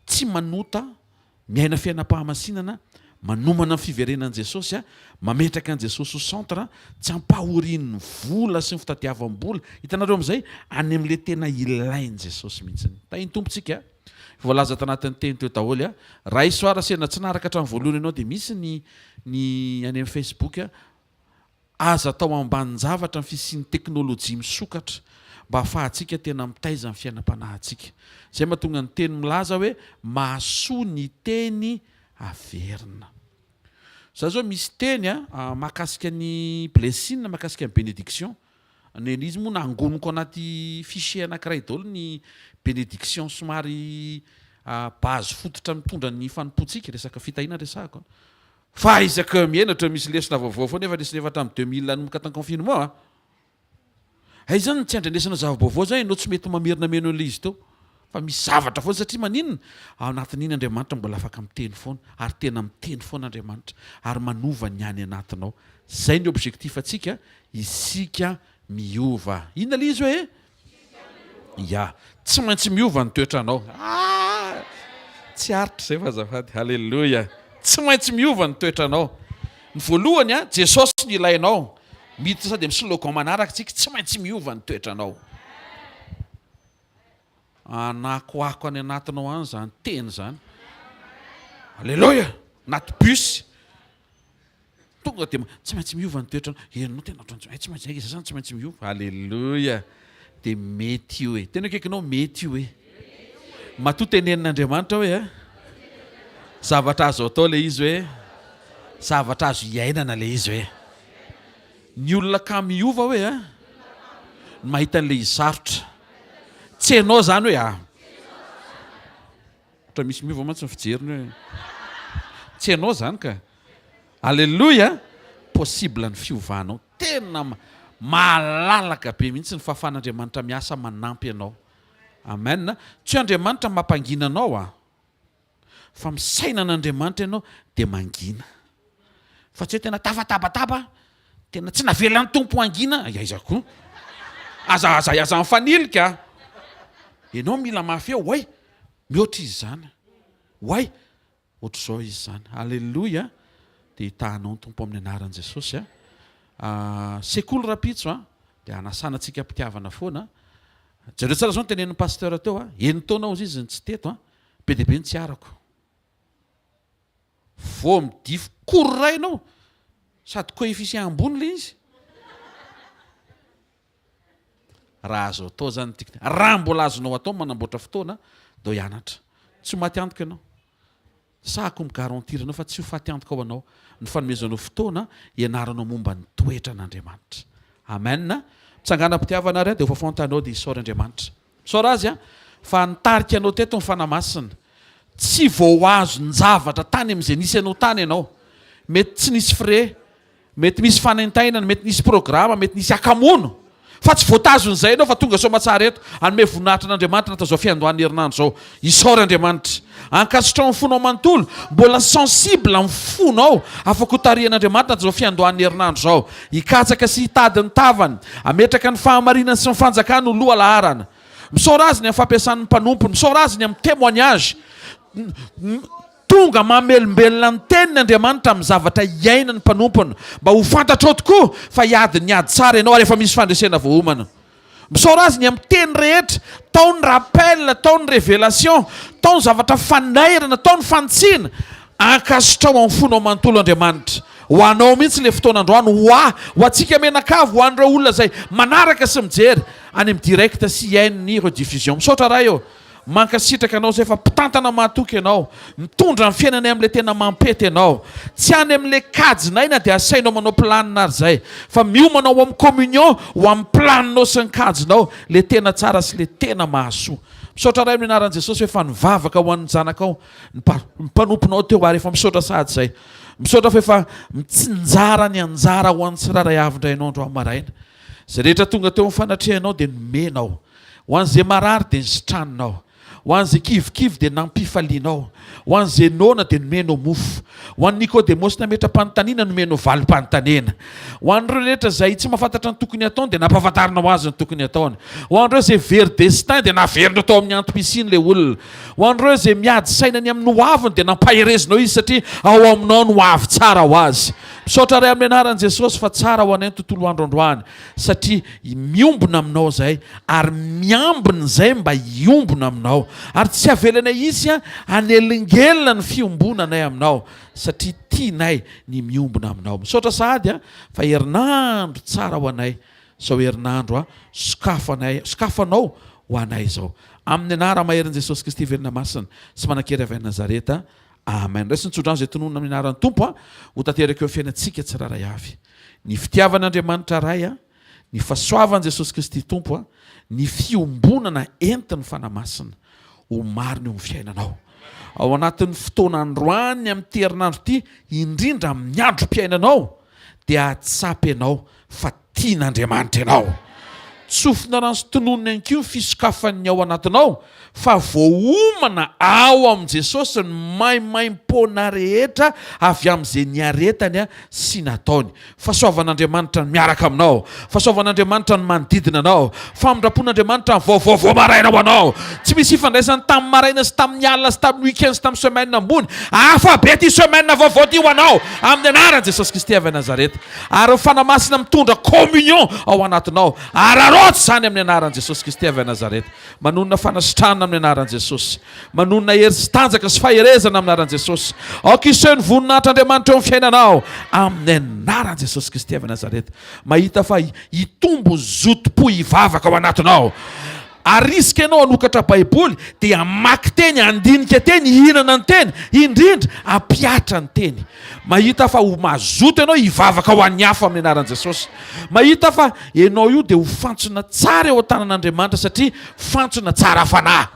tsy manota miaina fiainam-pahamasinana manomana ny fiverenan Jesosy a mametraka an Jesosy ho centre tsy ampahorian'ny vola sy ny fitadiavam-bola hitanareo am'izay any am'le tena ilainy Jesosy mihitsy tainy tompontsika voalaza tanatin'ny teny teo daholo a raha isoara sena tsy naraka hatramin'ny voalohany ianao dia misy ny any amin'ny Facebook a aza atao ambanin-javatra ny fisian'ny teknôlôjia misokatra mba ahafahantsika tena mitaiza ny fiainam-panahintsika zay mahatonga ny teny milaza hoe mahasoa ny teny averina za zao misy teny a mahakasika ny blessing mahakasika ny bénédiction izy moa nangonoko anaty fichier anankiray daholo ny bénédiction somary base fototra mitondra ny fanompontsika resaka fitahiana resahako fa izaka mienatra misy lesona vaovao foa nefa lesona efa tamin'ny 2000 nanomboka tan confinement ay zany tsy andrenesana zava-baovao zay anao tsy mety mamerina meno an'le izy teo fa misy zavatra foana satria maninona ao anatin'iny Andriamanitra mbola afaka miteny foana ary tena miteny foana Andriamanitra ary manova ny any anatinao zay ny objectif atsika isika miova inona le izy hoe ya tsy maintsy miova ny toetranao tsy aritra zay fazafady halleloja tsy maintsy miova ny toetranao ny voalohany a Jesosy ny ilainao mity sady amin'ny slogan manaraka tsika tsy maintsy miova ny toetranao anakoako any anatinao any zany teny zany halleloja naty bus tonga dia tsy maintsy miova ny toetranao enao tena tsy maintsy aiza zany tsy maintsy miova halleloja dia mety io e tena akaikinao mety io e matoa tenenin'Andriamanitra hoe a zavatra azo atao le izy hoe zavatra azo iainana le izy hoe ny olona ka miova hoe a mahita an'le izy sarotra tsy hainao zany hoe ohatra misy miova mantsy ny fijeriny hoe tsy hainao zany ka halleloja possible ny fiovanao tena mahalalaka be mihitsy ny fahafan'Andriamanitra miasa manampy ianao amen tsy Andriamanitra mampangina anao fa misaina an'Andriamanitra ianao dia mangina fa tsy hoe tena tafatabataba tena tsy navelan'ny tompo angina aiza koa aza mifanilika ianao mila mafy eo way mihoatra izy zany way ohatr'izao izy zany halleloja dia hitahanao ny tompo amin'ny anaran'i Jesosy Sekoly rapitso dia anasana antsika mpitiavana foana jereo tsara zao ny tenenin'ny pasteur teo enitaonao izy ny tsy teto be dia be ny tsy arako vo midifo korrainao sady coefficient ambony le izy raha azo atao zany tika raha mbola azonao atao manamboatra fotoana dao hianatra tsy ho maty antoka ianao sahako migarantiranao fa tsy ho faty antoka ao anao ny fanomezanao fotoana ianaranao momba ny toetra an'Andriamanitra amen mitsangana-pitiavana ray dia ho fafantanao dia isaora Andriamanitra misaora azy fa nitarika anao teto ny fanamasina tsy vao azo ny zavatra tany amin'izay nisy anao tany ianao mety tsy nisy frais mety misy fanaintainana mety nisy programa mety nisy akamono fa tsy voatazon'izay ianao fa tonga sao matsara eto anome voninahitra an'Andriamanitra natao zao fiandohan'ny herinandro zao isaora Andriamanitra ankasitrao ny fonao manontolo mbola sensible amin'ny fonao afaka hotarian'Andriamanitra natao zao fiandohan'ny herinandro zao hikatsaka sy hitady ny tavany ametraka ny fahamarinana sy ny fanjakana ho loha laharana misaora azy ny amin'ny fampiasan'ny mpanompony misaora azy ny amin'ny témoignage tonga mamelombelona ny tenin'Andriamanitra amin'ny zavatra iaina ny mpanompona mba ho fantatrao tokoa fa hiady tsara ianao ary efa misy fandresena voahomana misaora azy ny amin'ny teny rehetra tao ny rappel tao ny révélation tao ny zavatra fanairana tao ny fantsiana ankasitrao amin'ny fonao manontolo Andriamanitra ho anao mihitsy le fotoanandroany ho atsika menakavo ho an'ireo olona zay manaraka sy mijery any amin'ny direct sy iain'ny rediffusion misaotra raha eo mankasitraka anao zay fa mpitantana mahatoky ianao mitondra ny fiainana amin'le tena mampety ianao tsy any amin'le kajinaina dia asainao manao planina ary zay fa miomanao amin'ny communion ho amin'ny planinao sy ny kajinao le tena tsara sy le tena mahasoa misaotra ray amin'ny anaran'i Jesosy hoe fa nivavaka ho an'ny zanakao mpanomponao teo ary efa misaotra sady zay misaotra fa efa mitsinjara ny anjara ho an'ny tsiraray avindrainao andro amin'ny maraina zay rehetra tonga teo mifanatrehanao dia nomenao, ho an'izay marary dia nisitranonao, ho an'izay kivikivy dia nampifalianao, ho an'izay nona dia nomenao mofo, ho an'ny Nikodemosy nametra-panontaniana nomenao valim-panontaniana, ho an'ireo rehetra izay tsy mahafantatra ny tokony ataony dia nampahafantarinao azy ny tokony ataony, ho an'ireo izay very destin dia naverindreo tao amin'ny antom-pisiny ilay olona, ho an'ireo izay miady sainany amin'ny hoaviny dia nampaherezinao izy satria ao aminao no avy tsara ho azy. Misaotra ray amin'ny anaran'i Jesosy fa tsara ho anay ny tontolo andro androany satria miombona aminao izay ary miambina izay mba hiombona aminao ary tsy avelanay izy hanelingelina ny fiombonanay aminao satria tianay ny miombona aminao. Misaotra sahady fa herinandro tsara ho anay zao herinandro sokafanao ho anay zao amin'ny anara maherin'i Jesosy Kristy velona masina sy manan-kery avy any Nazareta. Amen. Raisy nitsodrano izay tononona amin'ny anaran'ny Tompo ho tanteraka eo fiainantsika tsiraray avy. Ny fitiavan'Andriamanitra ray ny fahasoavan'i Jesosy Kristy Tompo ny fiombonana entiny fanamasina ho mariny eo amin'ny fiainanao. Ao anatin'ny fotoana androany amin'ny herinandro ity indrindra amin'ny androm-piainanao dia atsapy ianao fa tian'Andriamanitra ianao. Tsofina rano sy tononona ihany koa ny fisokafan'ny ao anatinao fa voaomana ao amin'i Jesosy ny maimaim-pona rehetra avy amin'izay niaretany sy nataony. Fahasoavan'Andriamanitra ny miaraka aminao, fahasoavan'Andriamanitra ny manodidina anao, famindrapon'Andriamanitra ny vaovao maraina ho anao. Tsy misy ifandraisany tamin'ny maraina sy tamin'ny alina sy tamin'ny week-end sy tamin'ny semaine ambony, hafa be ty semaine vaovao ty ho anao amin'ny anaran'i Jesosy Kristy avy Nazareta. Ary fanamasina mitondra communion ao anatinao ararotsy zany amin'ny anaran'i Jesosy Kristy avy Nazareta. Manonona fanasitrana amin'ny anaran'i Jesosy, manonona hery sy tanjaka sy faherezana amin'ny anaran'i Jesosy. Aokiseny voninahitr'Andriamanitra eo amin'ny fiainanao amin'ny anaran'i Jesosy Kristy avy Nazareta. Mahita fa hitombo zotom-po hivavaka ao anatinao. Arisika ianao hanokatra baiboly dia hamaky teny, handinika teny, hihinana ny teny, indrindra hampiatra ny teny. Mahita fa ho mazoto ianao hivavaka ho an'ny hafa amin'ny anaran'i Jesosy. Mahita fa ianao io dia ho fantsona tsara eo an-tanan'Andriamanitra satria fantsona tsara fanahy.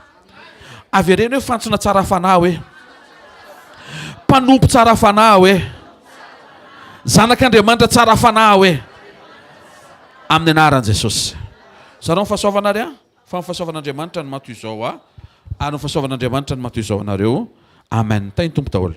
Avy ireny hoe fantsona tsara fanahy hoe mpanompo tsara fanahy hoe zanak'Andriamanitra tsara fanahy hoe amin'ny anaran'i Jesosy. Zareo ny fahasoavanareo fa ny fahasoavan'Andriamanitra ny mato izao ary ny fahasoavan'Andriamanitra ny mato izao anareo. Amen. Tany tompo daholo.